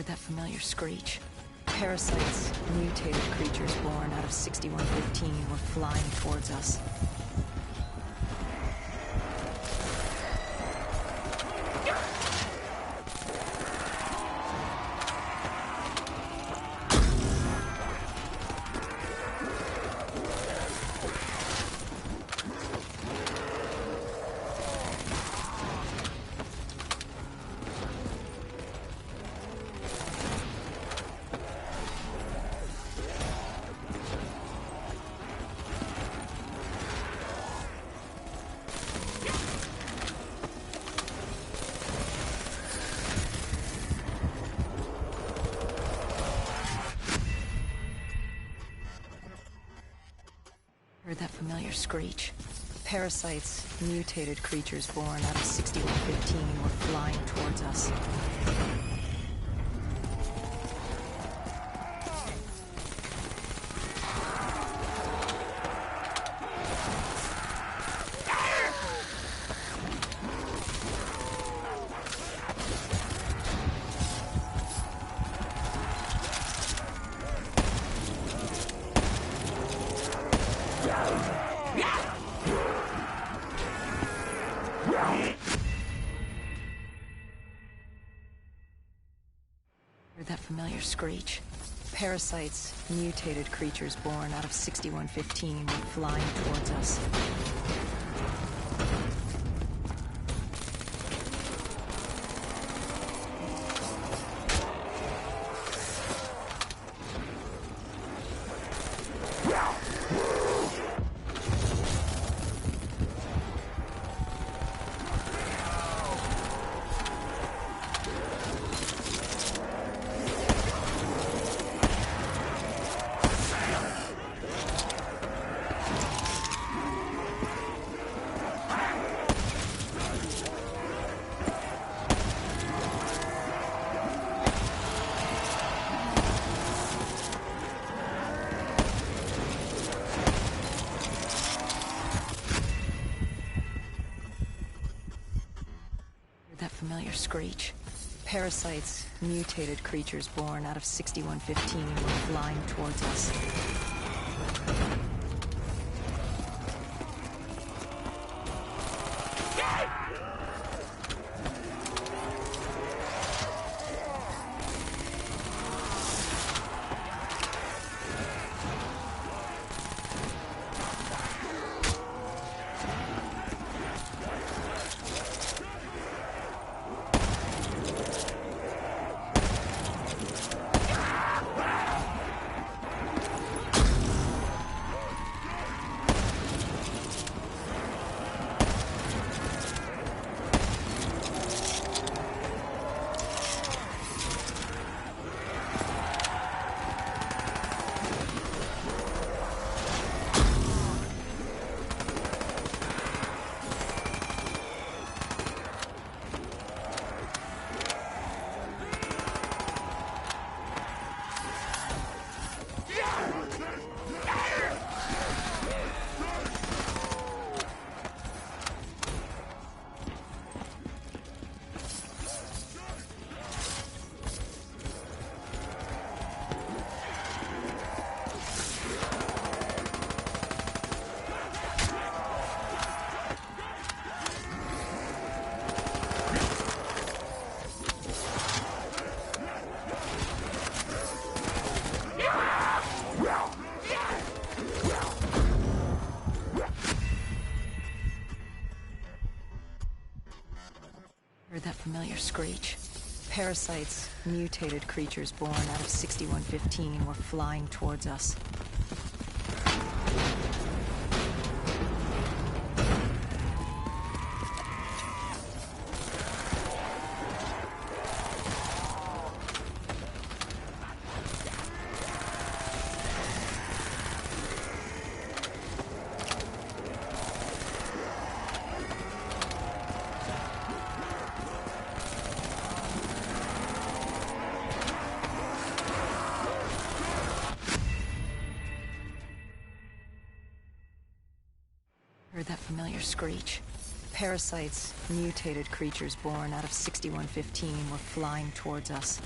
Heard that familiar screech? Parasites, mutated creatures born out of 6115 were flying towards us. Heard that familiar screech? Parasites, mutated creatures born out of 6115 were flying towards us. Heard that familiar screech? Parasites, mutated creatures born out of 6115 were flying towards us. That familiar screech? Parasites, mutated creatures born out of 6115 were flying towards us. Heard that familiar screech? Parasites, mutated creatures born out of 6115 were flying towards us. Heard that familiar screech? Parasites, mutated creatures born out of 6115 were flying towards us.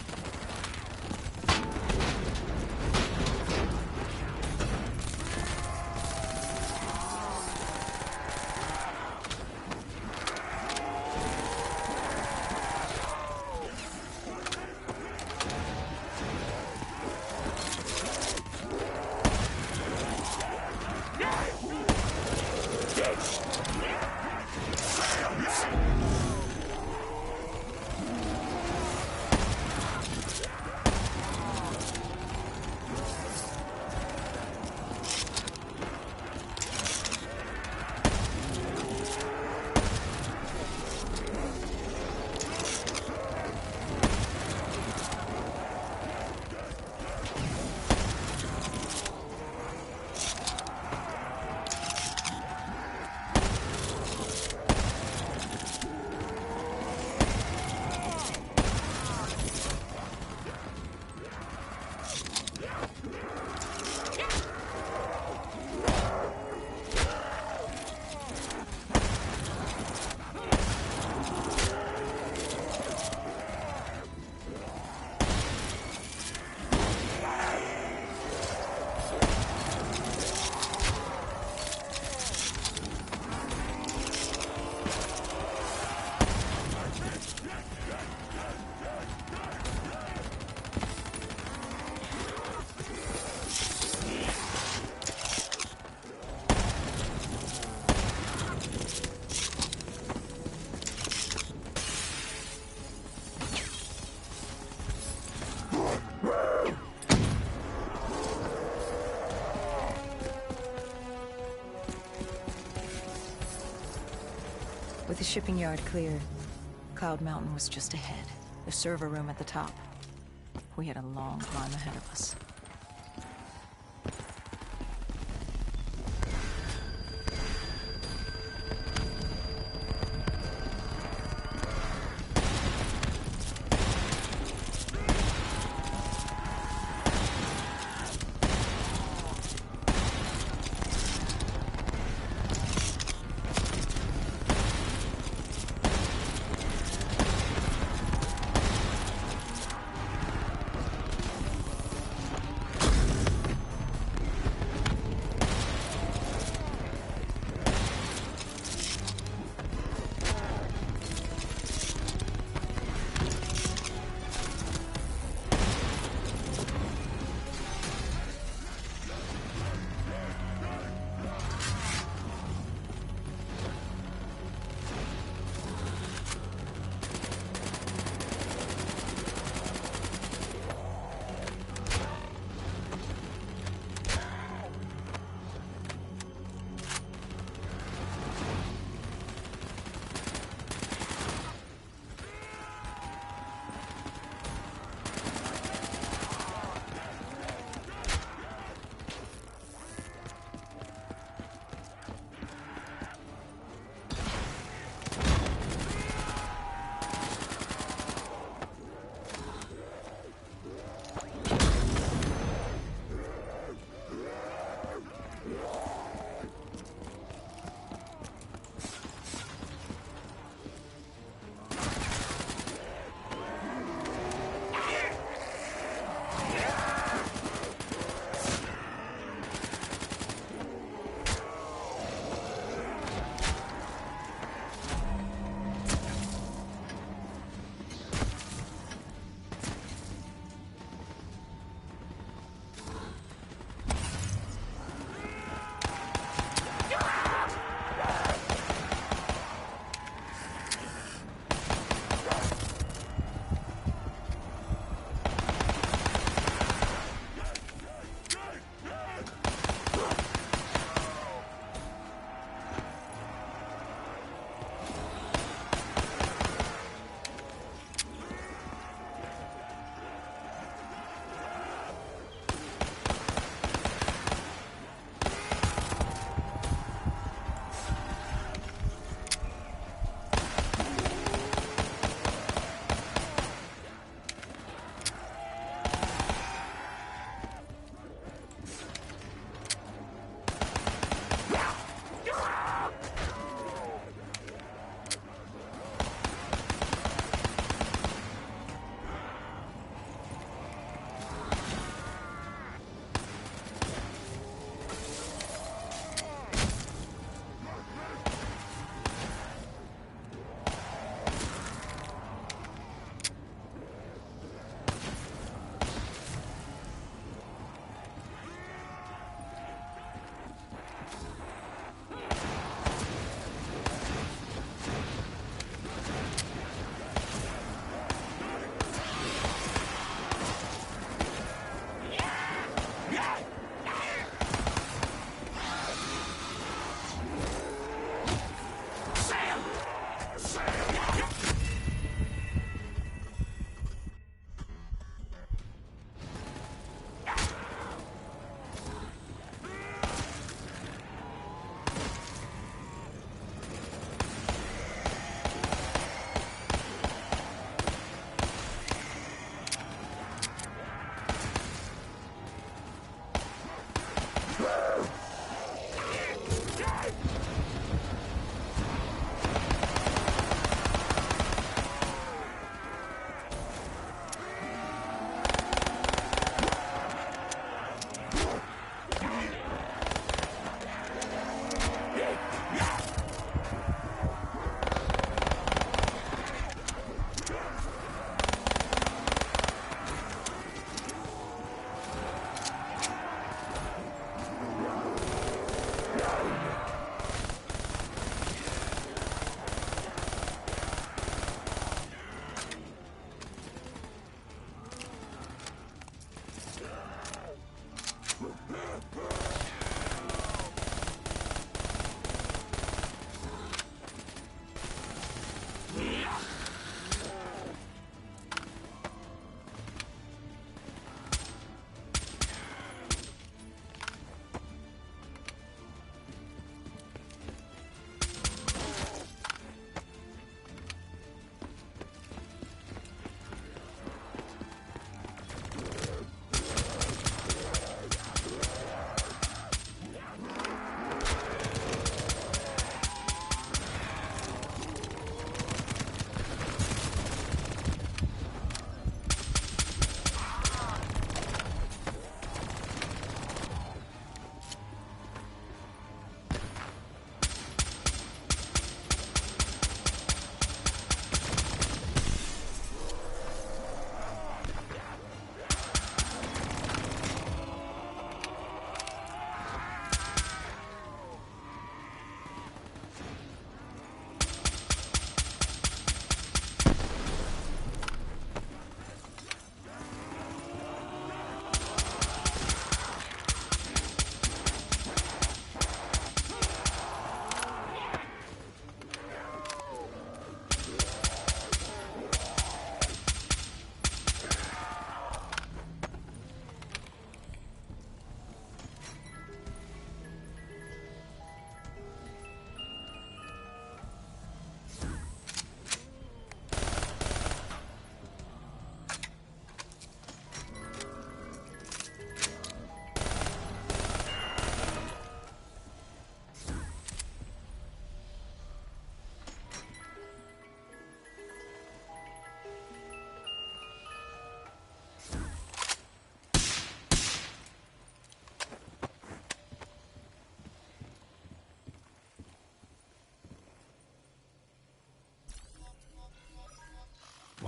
With the shipping yard clear, Cloud Mountain was just ahead. The server room at the top. We had a long climb ahead of us.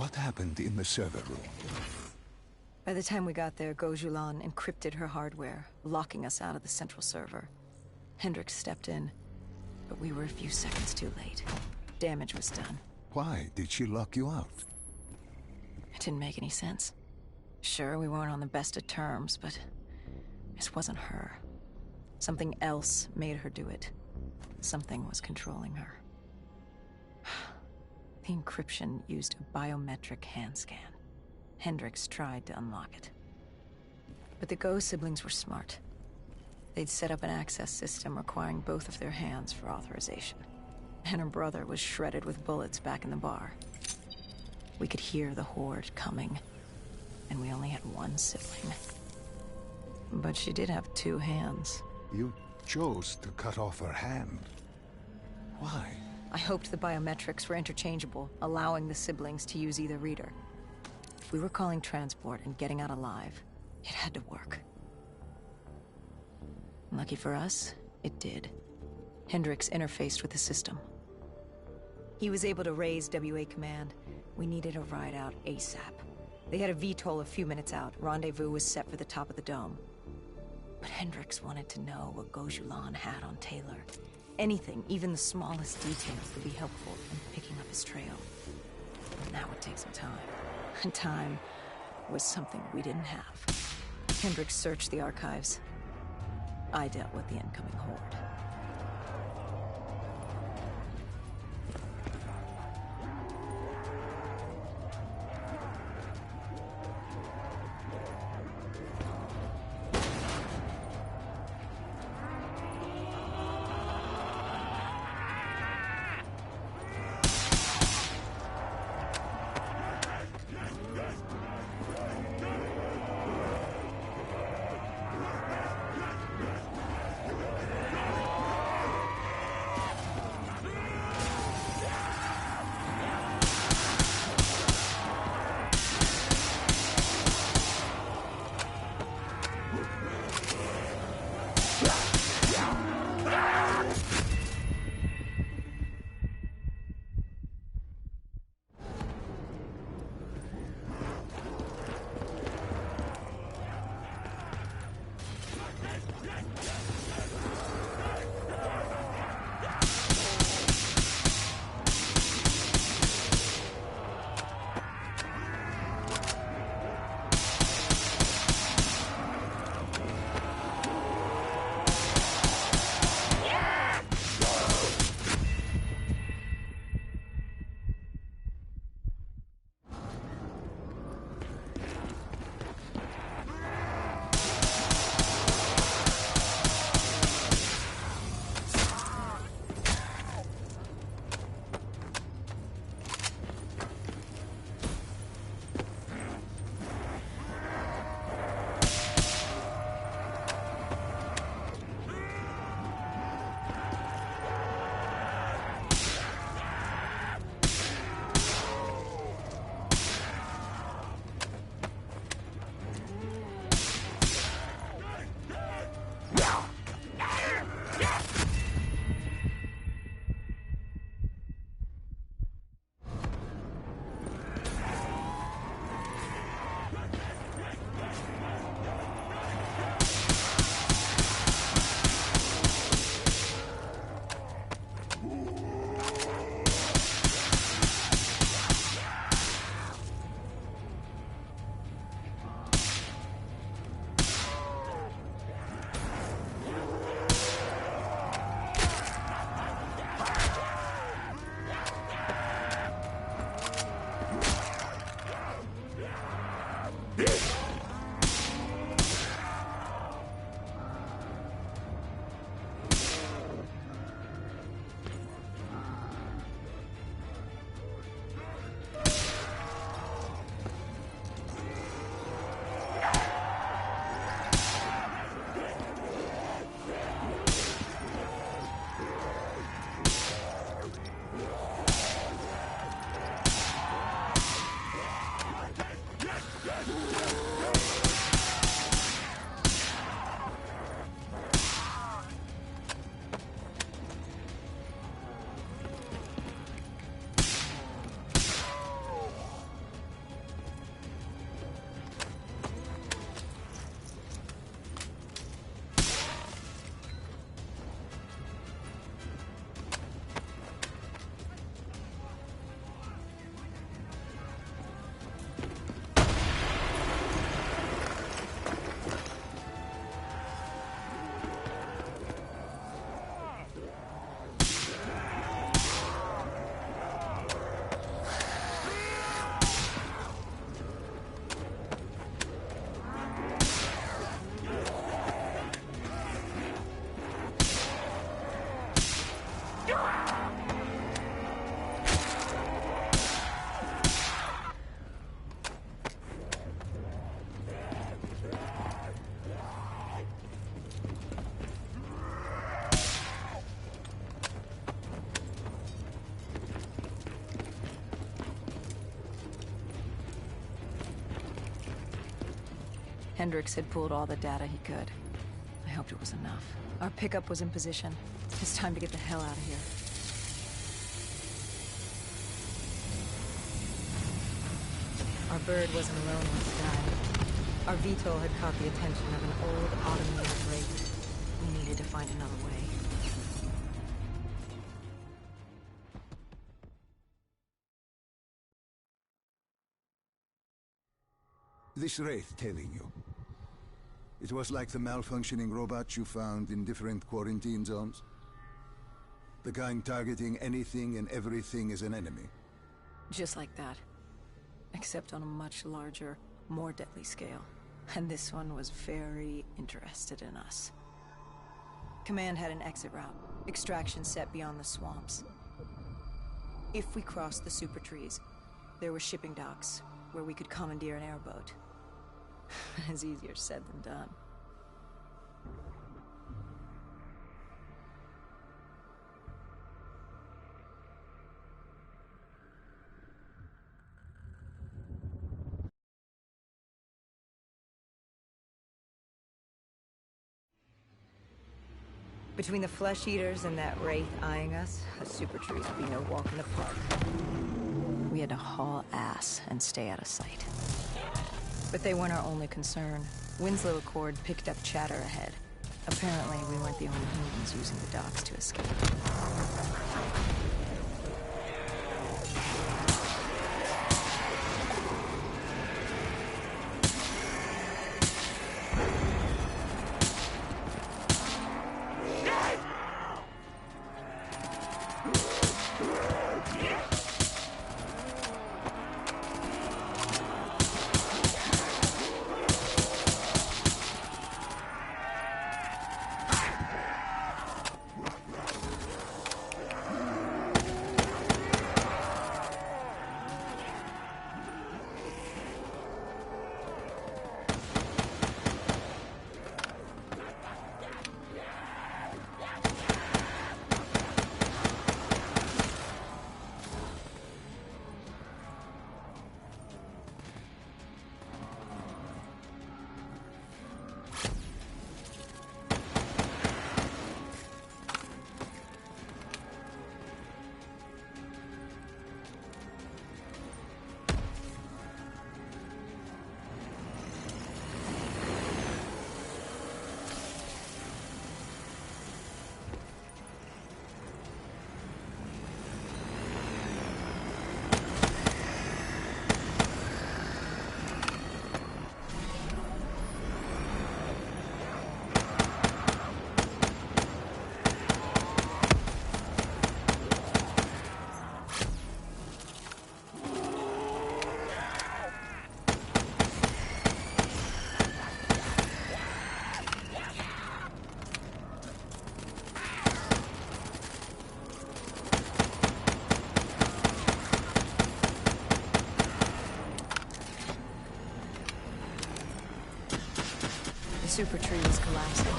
What happened in the server room? By the time we got there, Gojulan encrypted her hardware, locking us out of the central server. Hendricks stepped in, but we were a few seconds too late. Damage was done. Why did she lock you out? It didn't make any sense. Sure, we weren't on the best of terms, but this wasn't her. Something else made her do it. Something was controlling her. The encryption used a biometric hand scan. Hendricks tried to unlock it. But the Go siblings were smart. They'd set up an access system requiring both of their hands for authorization. And her brother was shredded with bullets back in the bar. We could hear the horde coming, and we only had one sibling. But she did have two hands. You chose to cut off her hand. Why? I hoped the biometrics were interchangeable, allowing the siblings to use either reader. If we were calling transport and getting out alive, it had to work. Lucky for us, it did. Hendricks interfaced with the system. He was able to raise WA command. We needed a ride out ASAP. They had a VTOL a few minutes out. Rendezvous was set for the top of the dome. But Hendricks wanted to know what Gojulan had on Taylor. Anything, even the smallest details, would be helpful in picking up his trail. And that would take some time. And time was something we didn't have. Hendricks searched the archives. I dealt with the incoming horde. Hendricks had pulled all the data he could. I hoped it was enough. Our pickup was in position. It's time to get the hell out of here. Our bird wasn't alone in the sky. Our VTOL had caught the attention of an old automated wraith. We needed to find another way. This wraith telling you. It was like the malfunctioning robots you found in different quarantine zones. The kind targeting anything and everything as an enemy. Just like that. Except on a much larger, more deadly scale. And this one was very interested in us. Command had an exit route. Extraction set beyond the swamps. If we crossed the super trees, there were shipping docks where we could commandeer an airboat. It's easier said than done. Between the flesh eaters and that wraith eyeing us, a super tree would be no walk in the park. We had to haul ass and stay out of sight. But they weren't our only concern. Winslow Accord picked up chatter ahead. Apparently, we weren't the only humans using the docks to escape. The super tree was collapsing.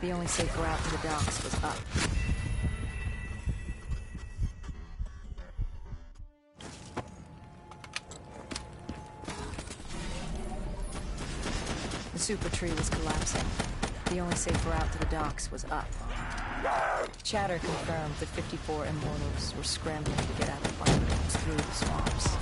The only safe route to the docks was up. The super tree was collapsing. The only safe route to the docks was up. Chatter confirmed that 54 Immortals were scrambling to get out of the fireballs through the swamps.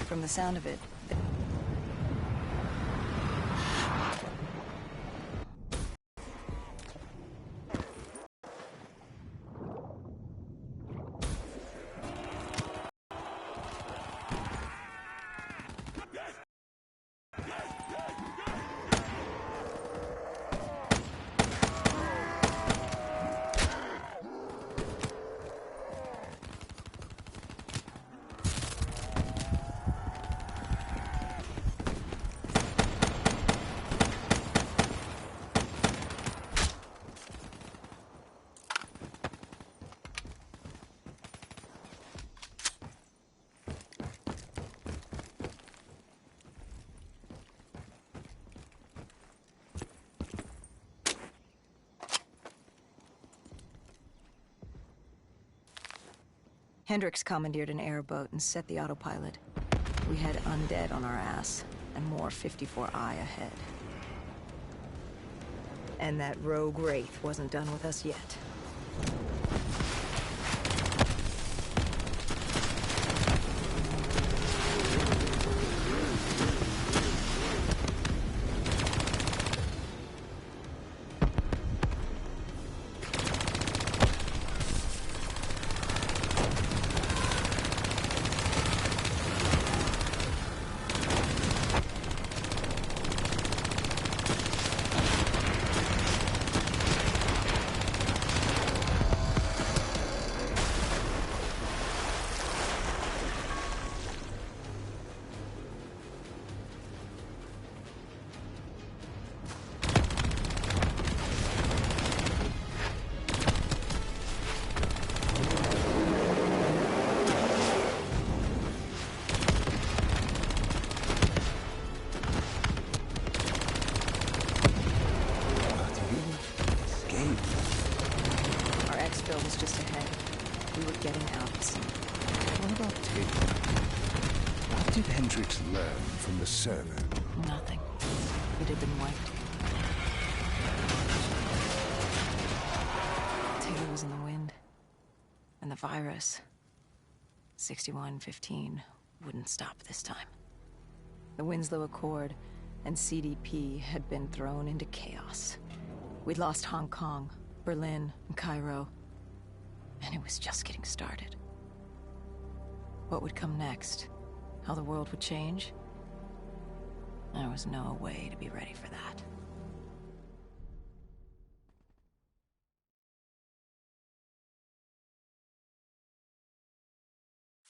From the sound of it, Hendricks commandeered an airboat and set the autopilot. We had undead on our ass, and more 54I ahead. And that rogue Wraith wasn't done with us yet. Was just ahead. We were getting out at sea. What about Taylor? What did Hendricks learn from the server? Nothing. It had been wiped. Taylor was in the wind. And the virus, 6115, wouldn't stop this time. The Winslow Accord and CDP had been thrown into chaos. We'd lost Hong Kong, Berlin, and Cairo. And it was just getting started. What would come next? How the world would change? There was no way to be ready for that.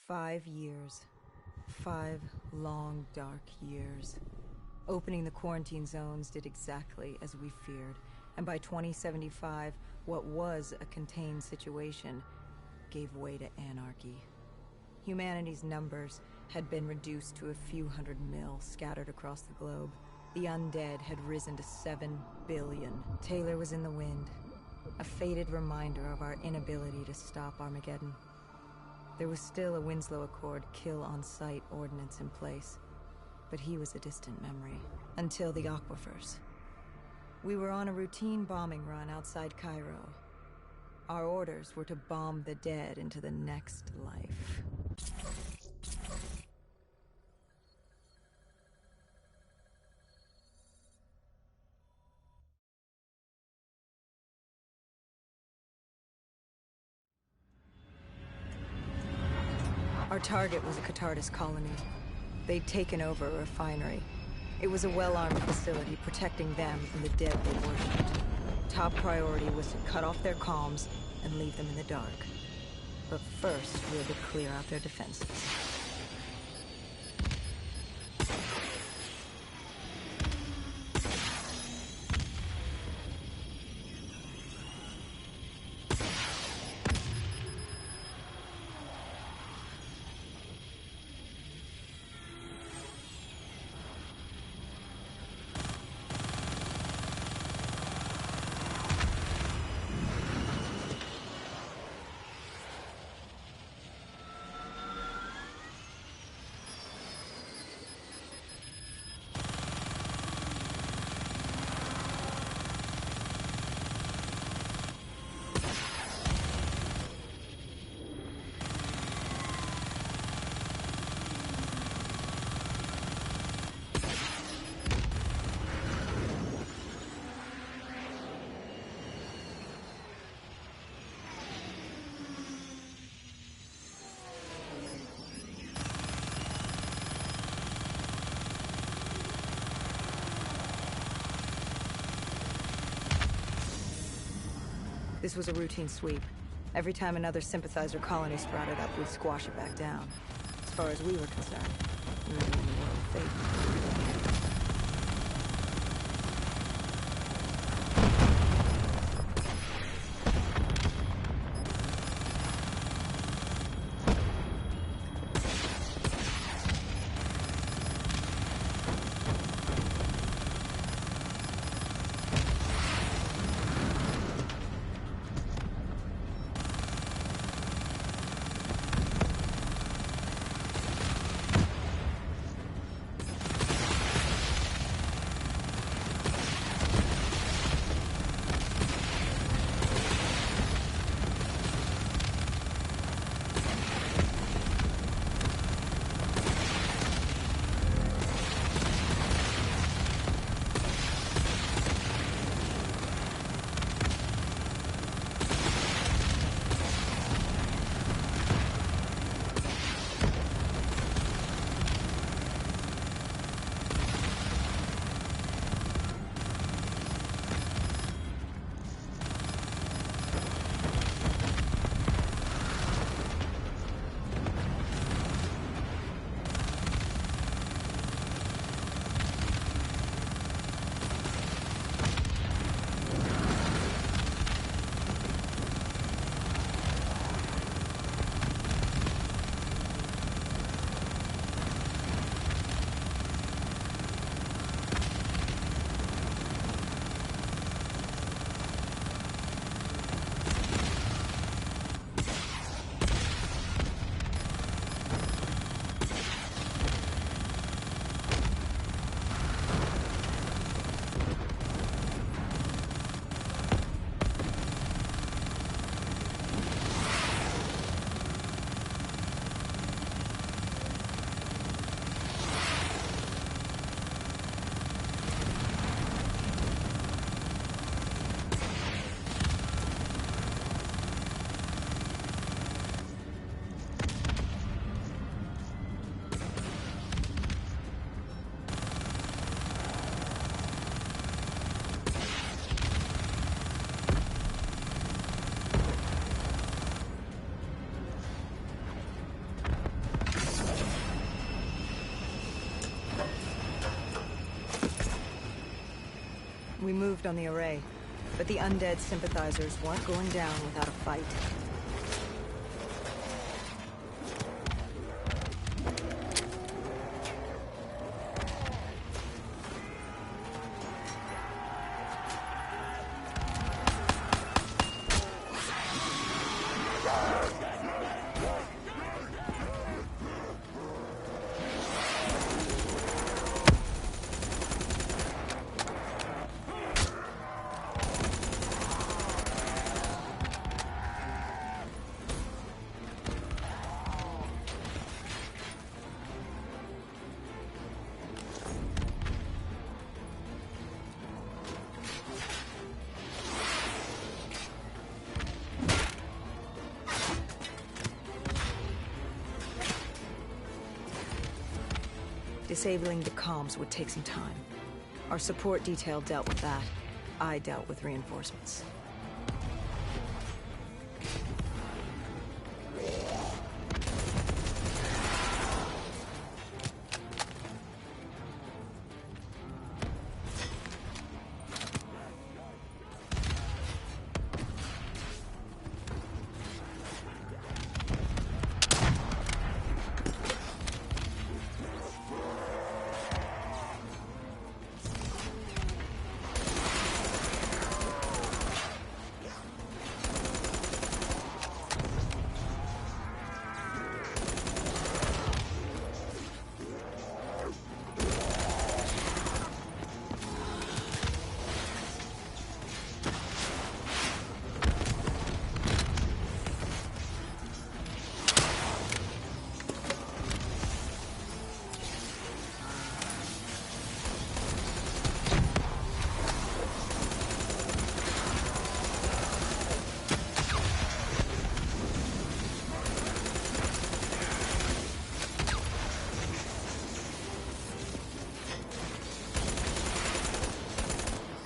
"5 years. 5 long, dark years. Opening the quarantine zones did exactly as we feared. And by 2075, what was a contained situation gave way to anarchy. Humanity's numbers had been reduced to a few hundred mil scattered across the globe. The undead had risen to 7 billion. Taylor was in the wind, a faded reminder of our inability to stop Armageddon. There was still a Winslow Accord kill-on-sight ordinance in place, but he was a distant memory. Until the aquifers. We were on a routine bombing run outside Cairo. Our orders were to bomb the dead into the next life. Our target was a Catardus colony. They'd taken over a refinery. It was a well-armed facility protecting them and the dead they worshipped. Top priority was to cut off their comms and leave them in the dark. But first, we had to clear out their defenses. This was a routine sweep. Every time another sympathizer colony sprouted up, we'd squash it back down. As far as we were concerned, we were doing the world a favor. We moved on the array, but the undead sympathizers weren't going down without a fight. Disabling the comms would take some time. Our support detail dealt with that. I dealt with reinforcements.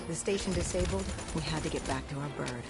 The station disabled, we had to get back to our bird.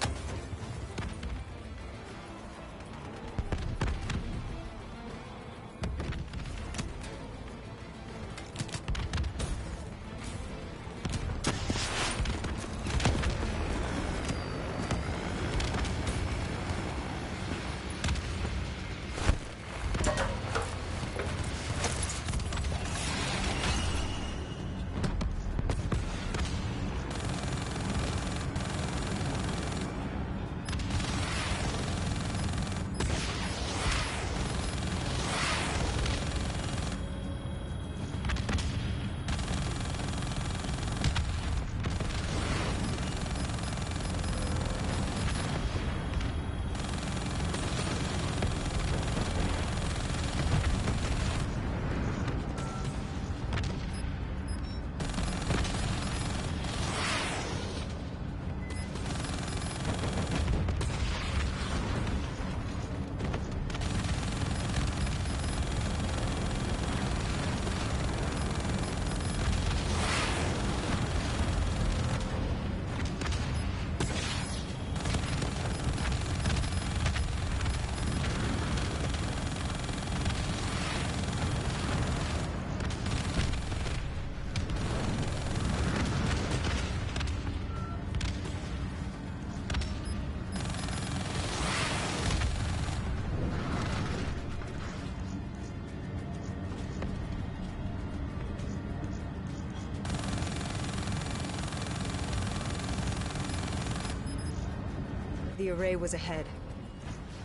The array was ahead.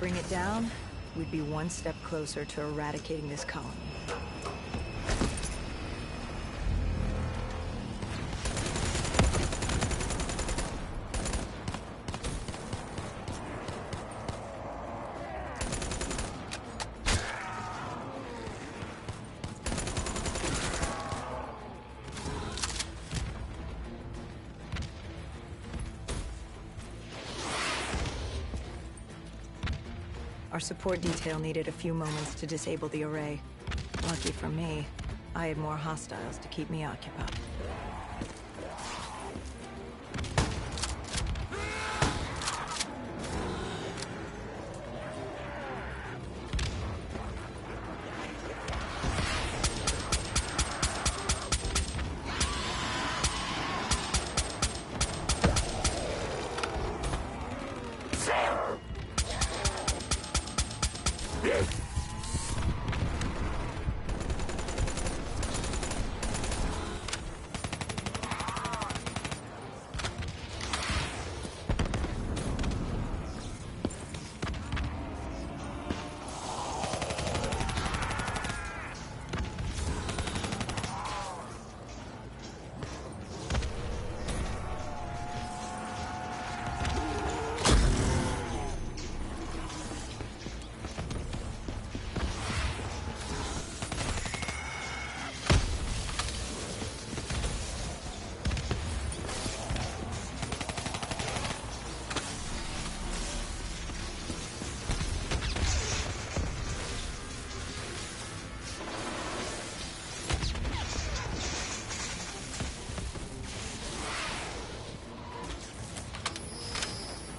Bring it down, we'd be one step closer to eradicating this colony. Our support detail needed a few moments to disable the array. Lucky for me, I had more hostiles to keep me occupied.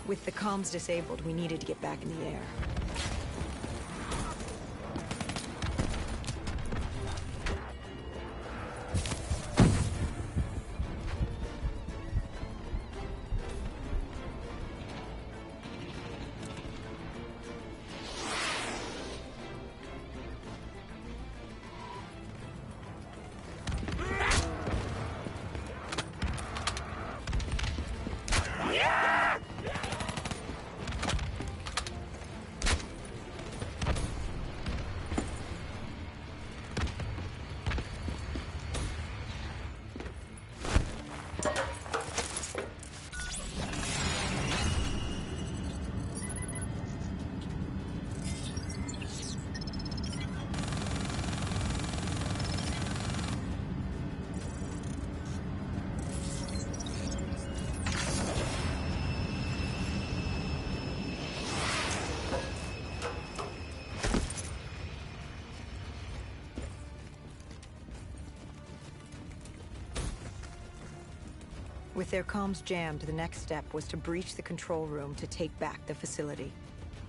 With the comms disabled, we needed to get back in the air. With their comms jammed, the next step was to breach the control room to take back the facility.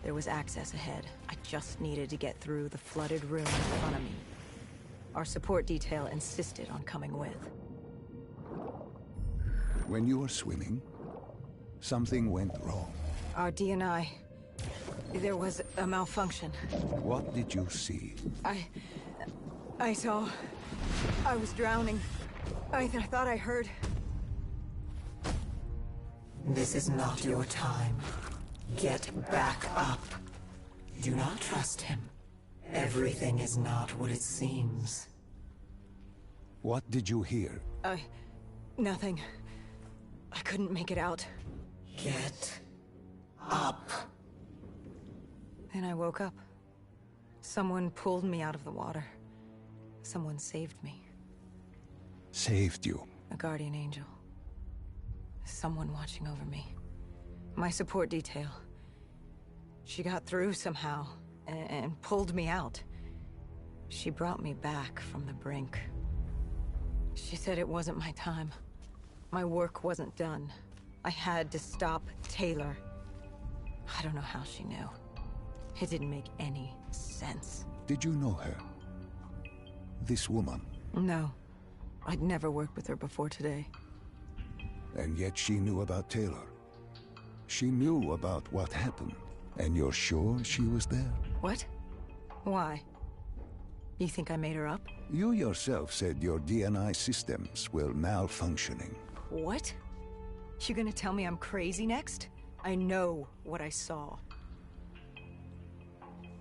There was access ahead. I just needed to get through the flooded room in front of me. Our support detail insisted on coming with. When you were swimming, something went wrong. Our DNI... There was a malfunction. What did you see? I saw... I was drowning. I thought I heard... This is not your time. Get back up. Do not trust him. Everything is not what it seems. What did you hear? Nothing. I couldn't make it out. Get up. Then I woke up. Someone pulled me out of the water. Someone saved me. Saved you? A guardian angel. Someone watching over me. My support detail. She got through somehow, and pulled me out. She brought me back from the brink. She said it wasn't my time. My work wasn't done. I had to stop Taylor. I don't know how she knew. It didn't make any sense. Did you know her? This woman? No. I'd never worked with her before today. And yet she knew about Taylor. She knew about what happened. And you're sure she was there? What? Why? You think I made her up? You yourself said your DNI systems were malfunctioning. What? You gonna tell me I'm crazy next? I know what I saw.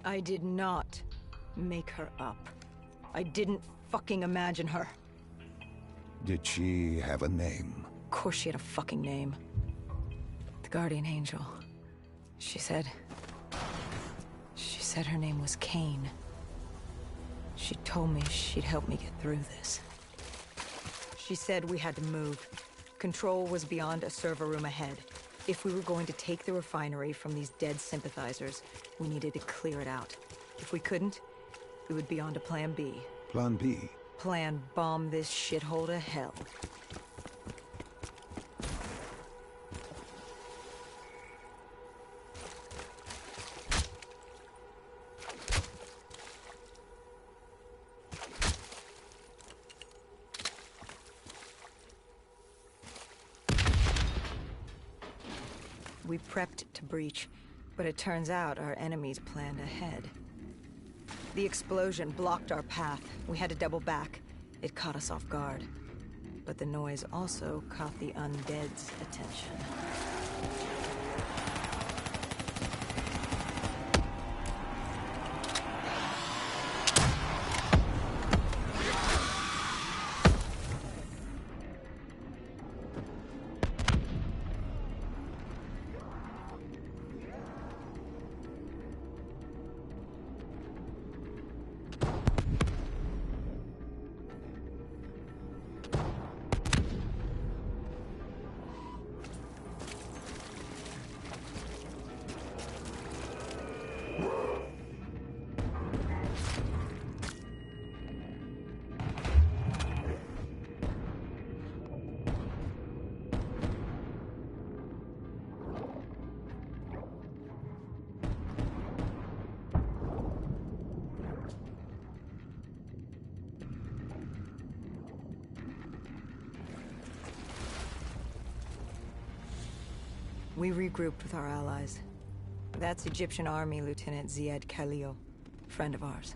I did not make her up. I didn't fucking imagine her. Did she have a name? Of course she had a fucking name. The Guardian Angel. She said her name was Kane. She told me she'd help me get through this. She said we had to move. Control was beyond a server room ahead. If we were going to take the refinery from these dead sympathizers, we needed to clear it out. If we couldn't, we would be on to Plan B. Plan B? Plan bomb this shithole to hell. We prepped to breach, but it turns out our enemies planned ahead. The explosion blocked our path. We had to double back. It caught us off guard. But the noise also caught the undead's attention. We regrouped with our allies. That's Egyptian Army Lieutenant Ziad Khalil, friend of ours.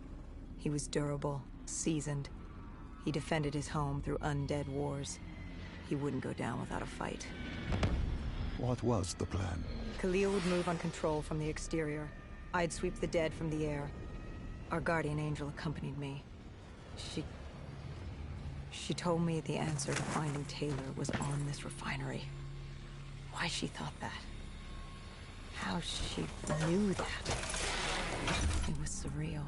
He was durable, seasoned. He defended his home through undead wars. He wouldn't go down without a fight. What was the plan? Khalil would move on control from the exterior. I'd sweep the dead from the air. Our guardian angel accompanied me. She told me the answer to finding Taylor was on this refinery. Why she thought that. How she knew that. It was surreal.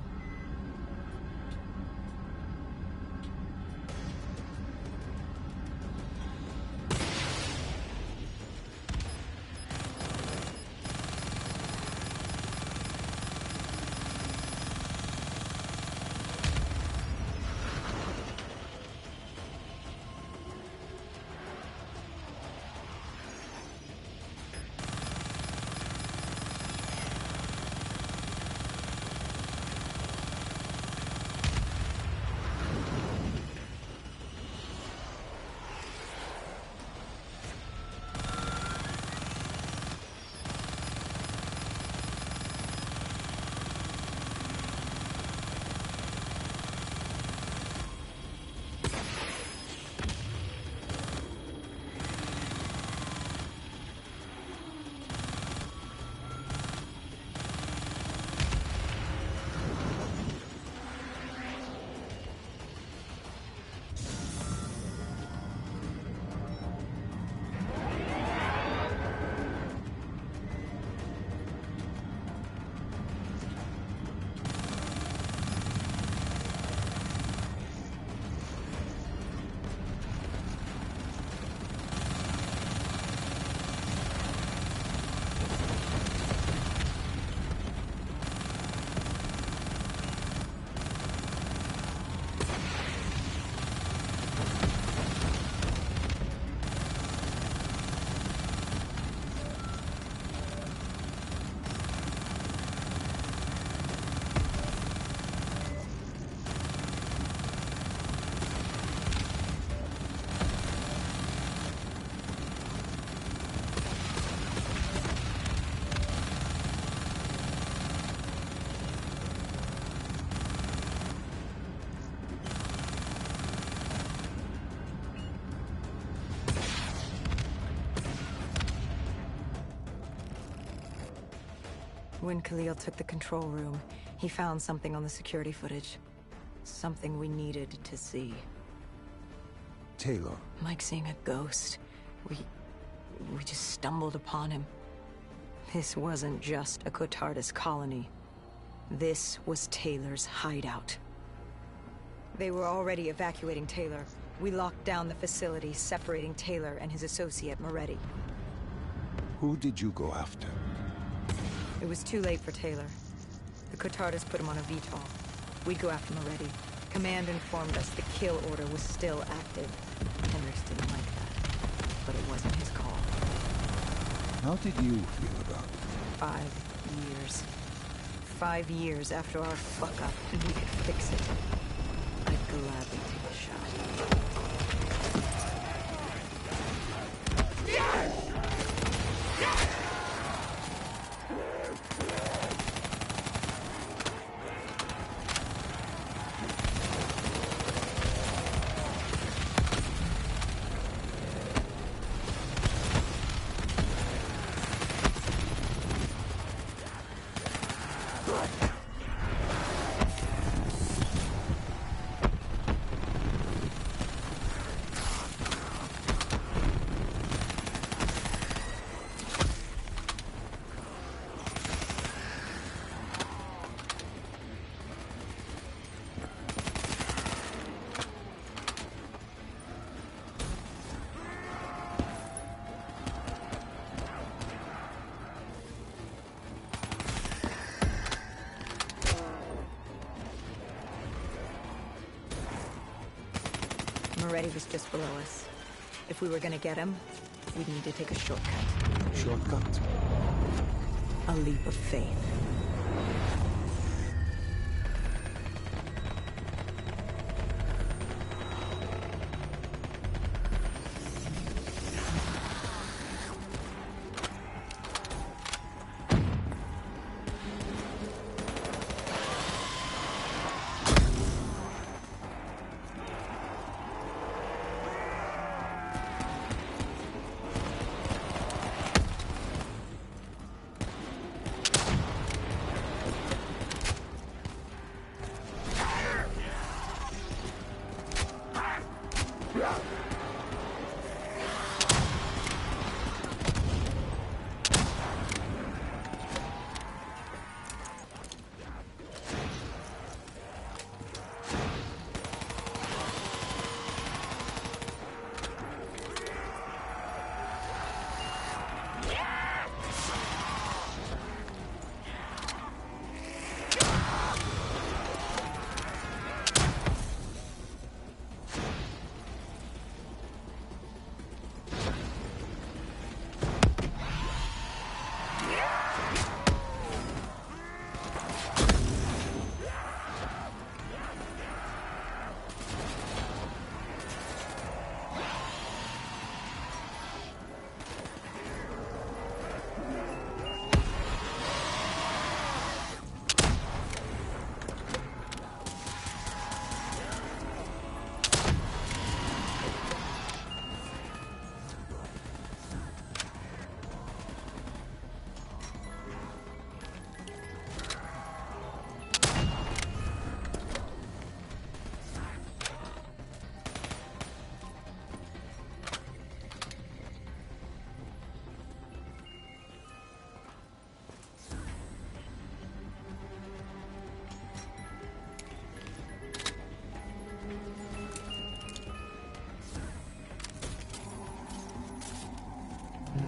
When Khalil took the control room, he found something on the security footage. Something we needed to see. Taylor. Like seeing a ghost. We just stumbled upon him. This wasn't just a Cotardis colony. This was Taylor's hideout. They were already evacuating Taylor. We locked down the facility, separating Taylor and his associate, Moretti. Who did you go after? It was too late for Taylor. The Cotardis put him on a VTOL. We'd go after Moretti. Command informed us the kill order was still active. Hendricks didn't like that, but it wasn't his call. How did you feel about it? 5 years. 5 years after our fuck-up, and we could fix it. I'd gladly take a shot. Moretti was just below us. If we were gonna get him, we'd need to take a shortcut. Shortcut? A leap of faith.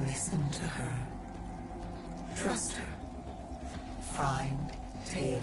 Listen to her. Trust her. Find Taylor.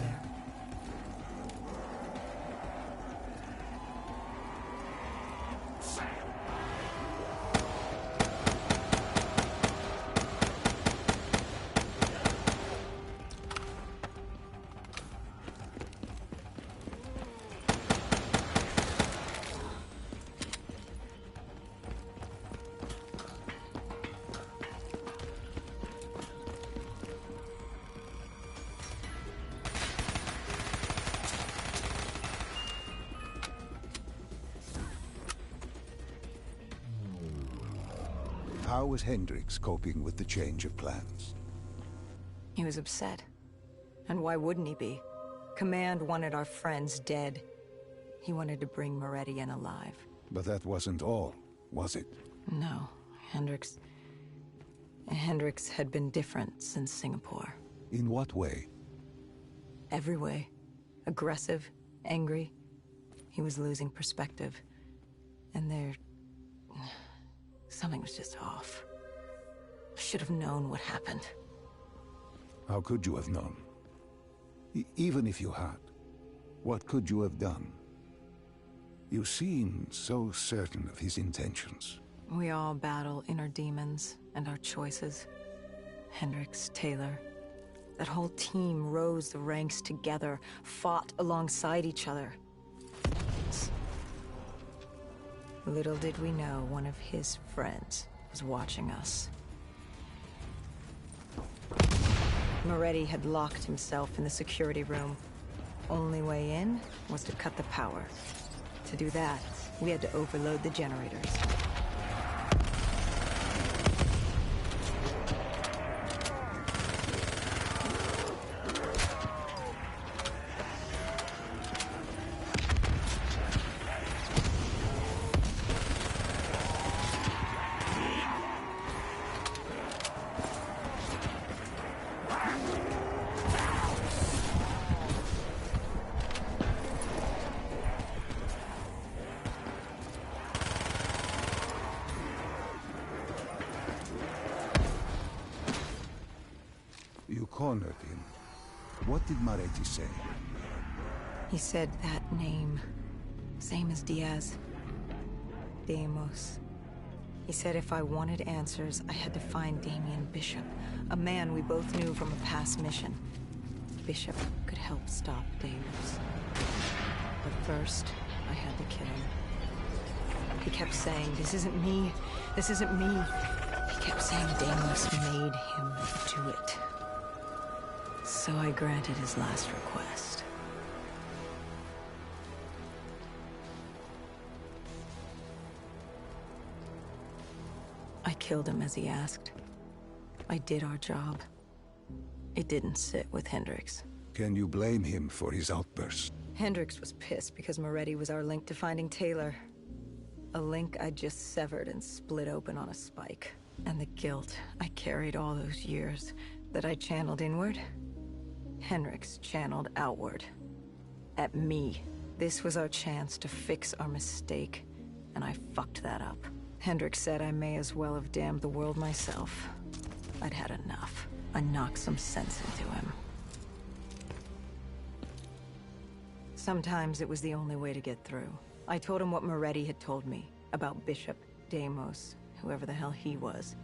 How was Hendricks coping with the change of plans? He was upset. And why wouldn't he be? Command wanted our friends dead. He wanted to bring Moretti in alive. But that wasn't all, was it? No, Hendricks had been different since Singapore. In what way? Every way. Aggressive, angry. He was losing perspective. And something was just off. I should have known what happened. How could you have known? Even if you had, what could you have done? You seem so certain of his intentions. We all battle inner demons and our choices. Hendricks, Taylor. That whole team rose the ranks together, fought alongside each other. Little did we know one of his friends was watching us. Moretti had locked himself in the security room. Only way in was to cut the power. To do that, we had to overload the generators. You cornered him. What did Moretti say? He said that name, same as Diaz. Deimos. He said if I wanted answers, I had to find Damien Bishop, a man we both knew from a past mission. Bishop could help stop Deimos. But first, I had to kill him. He kept saying, "This isn't me. This isn't me." He kept saying Deimos made him do it. So I granted his last request. I killed him as he asked. I did our job. It didn't sit with Hendricks. Can you blame him for his outburst? Hendricks was pissed because Moretti was our link to finding Taylor. A link I just severed and split open on a spike. And the guilt I carried all those years that I channeled inward, Hendricks channeled outward. At me. This was our chance to fix our mistake, and I fucked that up. Hendricks said I may as well have damned the world myself. I'd had enough. I knocked some sense into him. Sometimes it was the only way to get through. I told him what Moretti had told me about Bishop, Deimos, whoever the hell he was.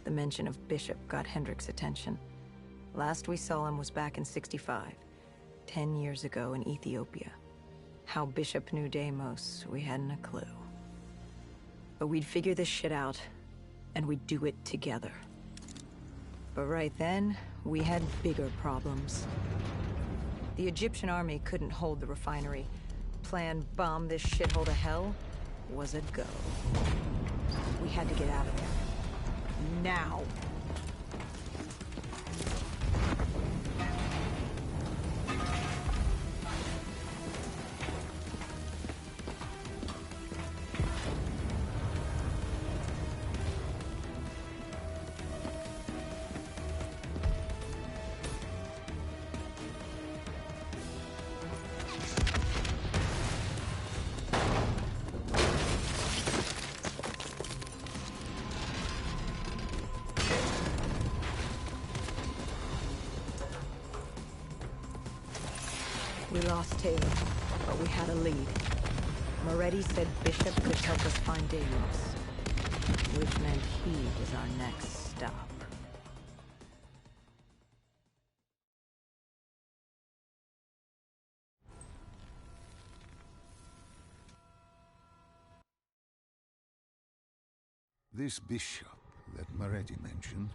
The mention of Bishop got Hendricks' attention. Last we saw him was back in '65, 10 years ago in Ethiopia. How Bishop knew Deimos, we hadn't a clue. But we'd figure this shit out, and we'd do it together. But right then, we had bigger problems. The Egyptian army couldn't hold the refinery. Plan bomb this shithole to hell was a go. We had to get out of there. Now! We lost Taylor, but we had a lead. Moretti said Bishop could help us find Deimos, which meant he was our next stop. This bishop that Moretti mentioned...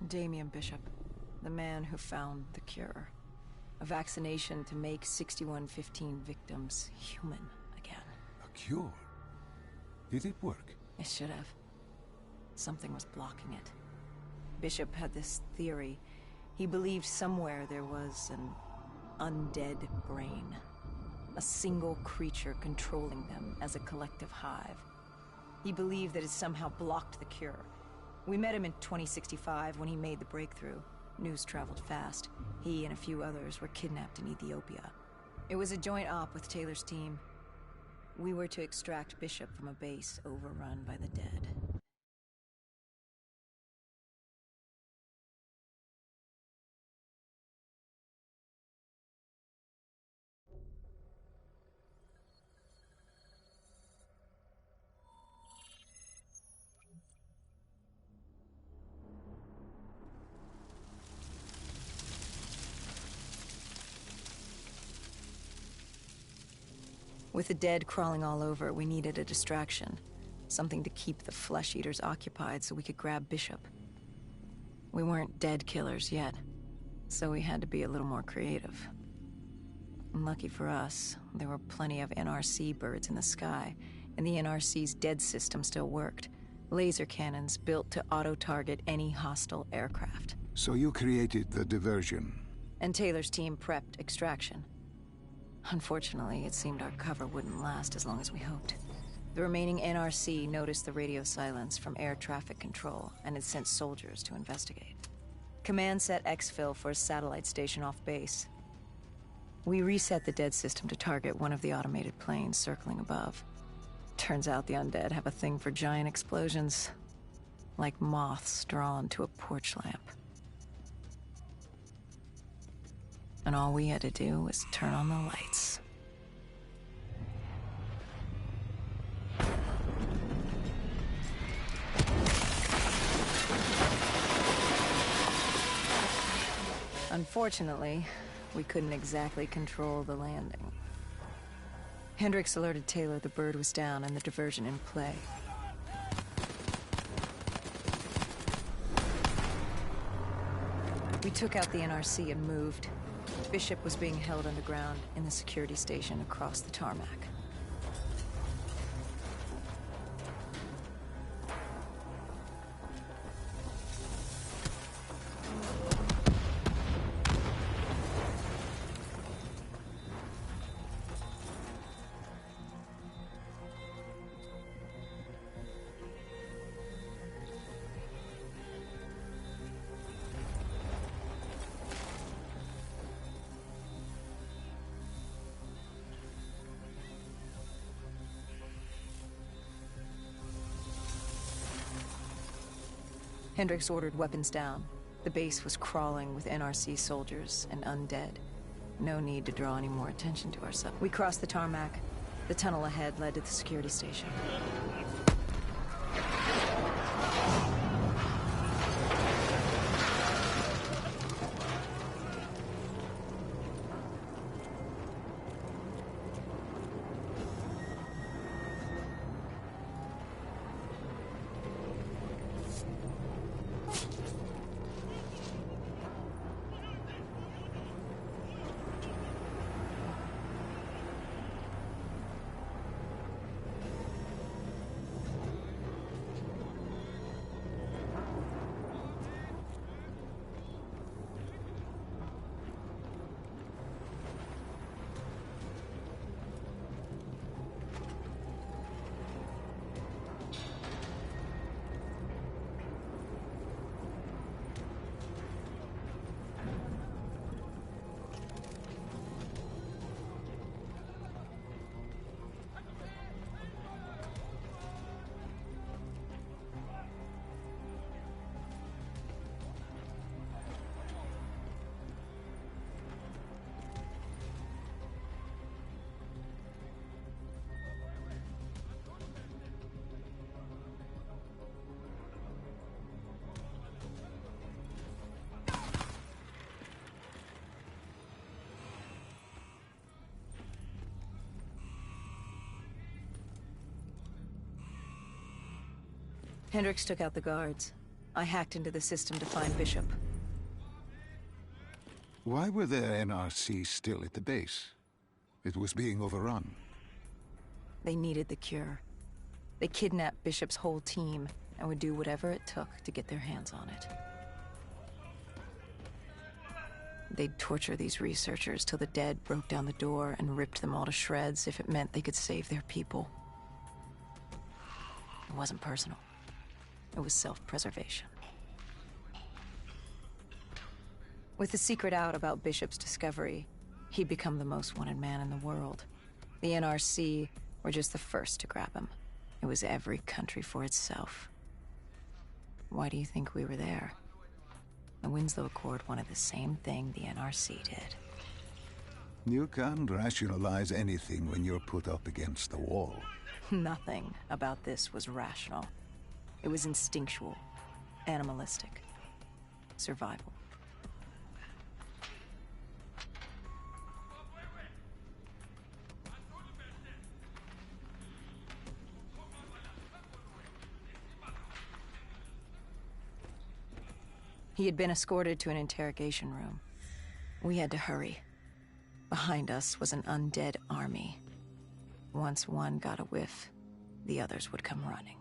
Damien Bishop, the man who found the cure. A vaccination to make 6115 victims human again. A cure? Did it work? It should have. Something was blocking it. Bishop had this theory. He believed somewhere there was an undead brain. A single creature controlling them as a collective hive. He believed that it somehow blocked the cure. We met him in 2065 when he made the breakthrough. News traveled fast. He and a few others were kidnapped in Ethiopia. It was a joint op with Taylor's team. We were to extract Bishop from a base overrun by the dead. With the dead crawling all over, we needed a distraction. Something to keep the flesh eaters occupied so we could grab Bishop. We weren't dead killers yet, so we had to be a little more creative. And lucky for us, there were plenty of NRC birds in the sky, and the NRC's dead system still worked. Laser cannons built to auto-target any hostile aircraft. So you created the diversion. And Taylor's team prepped extraction. Unfortunately, it seemed our cover wouldn't last as long as we hoped. The remaining NRC noticed the radio silence from air traffic control and had sent soldiers to investigate. Command set exfil for a satellite station off base. We reset the dead system to target one of the automated planes circling above. Turns out the undead have a thing for giant explosions, like moths drawn to a porch lamp. And all we had to do was turn on the lights. Unfortunately, we couldn't exactly control the landing. Hendricks alerted Taylor the bird was down and the diversion in play. We took out the NRC and moved. Bishop was being held underground in the security station across the tarmac. Hendricks ordered weapons down. The base was crawling with NRC soldiers and undead. No need to draw any more attention to ourselves. We crossed the tarmac. The tunnel ahead led to the security station. Hendricks took out the guards. I hacked into the system to find Bishop. Why were there NRC still at the base? It was being overrun. They needed the cure. They kidnapped Bishop's whole team and would do whatever it took to get their hands on it. They'd torture these researchers till the dead broke down the door and ripped them all to shreds if it meant they could save their people. It wasn't personal. It was self-preservation. With the secret out about Bishop's discovery, he'd become the most wanted man in the world. The NRC were just the first to grab him. It was every country for itself. Why do you think we were there? The Winslow Accord wanted the same thing the NRC did. You can't rationalize anything when you're put up against the wall. Nothing about this was rational. It was instinctual, animalistic, survival. He had been escorted to an interrogation room. We had to hurry. Behind us was an undead army. Once one got a whiff, the others would come running.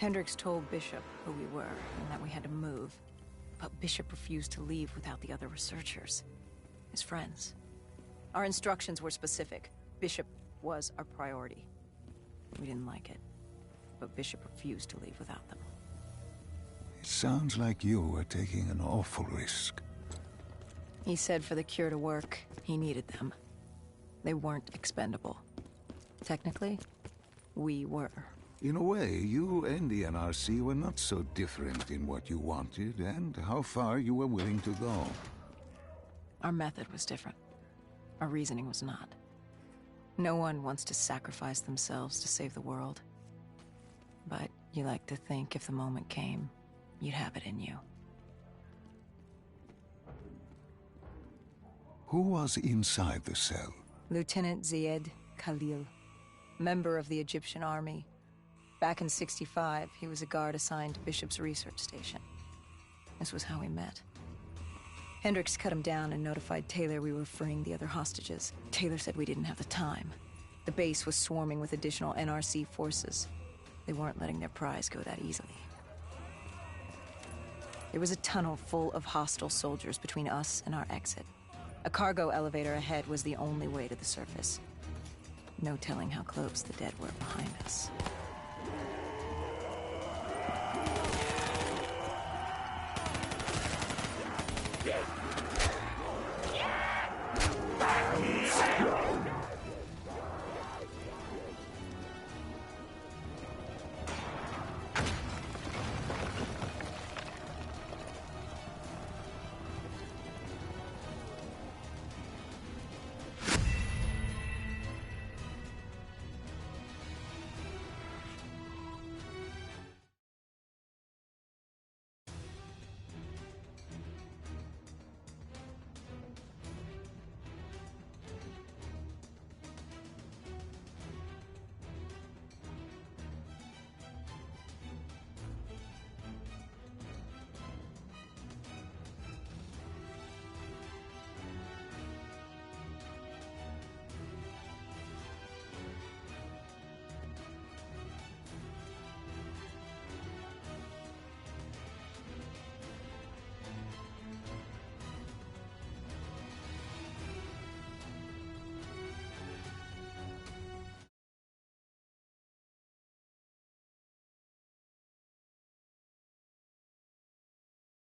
Hendricks told Bishop who we were and that we had to move. But Bishop refused to leave without the other researchers. His friends. Our instructions were specific. Bishop was our priority. We didn't like it, but Bishop refused to leave without them. It sounds like you were taking an awful risk. He said for the cure to work, he needed them. They weren't expendable. Technically, we were. In a way, you and the NRC were not so different in what you wanted and how far you were willing to go. Our method was different. Our reasoning was not. No one wants to sacrifice themselves to save the world. But you like to think if the moment came, you'd have it in you. Who was inside the cell? Lieutenant Ziyed Khalil, member of the Egyptian army. Back in '65, he was a guard assigned to Bishop's research station. This was how we met. Hendricks cut him down and notified Taylor we were freeing the other hostages. Taylor said we didn't have the time. The base was swarming with additional NRC forces. They weren't letting their prize go that easily. There was a tunnel full of hostile soldiers between us and our exit. A cargo elevator ahead was the only way to the surface. No telling how close the dead were behind us. Yeah.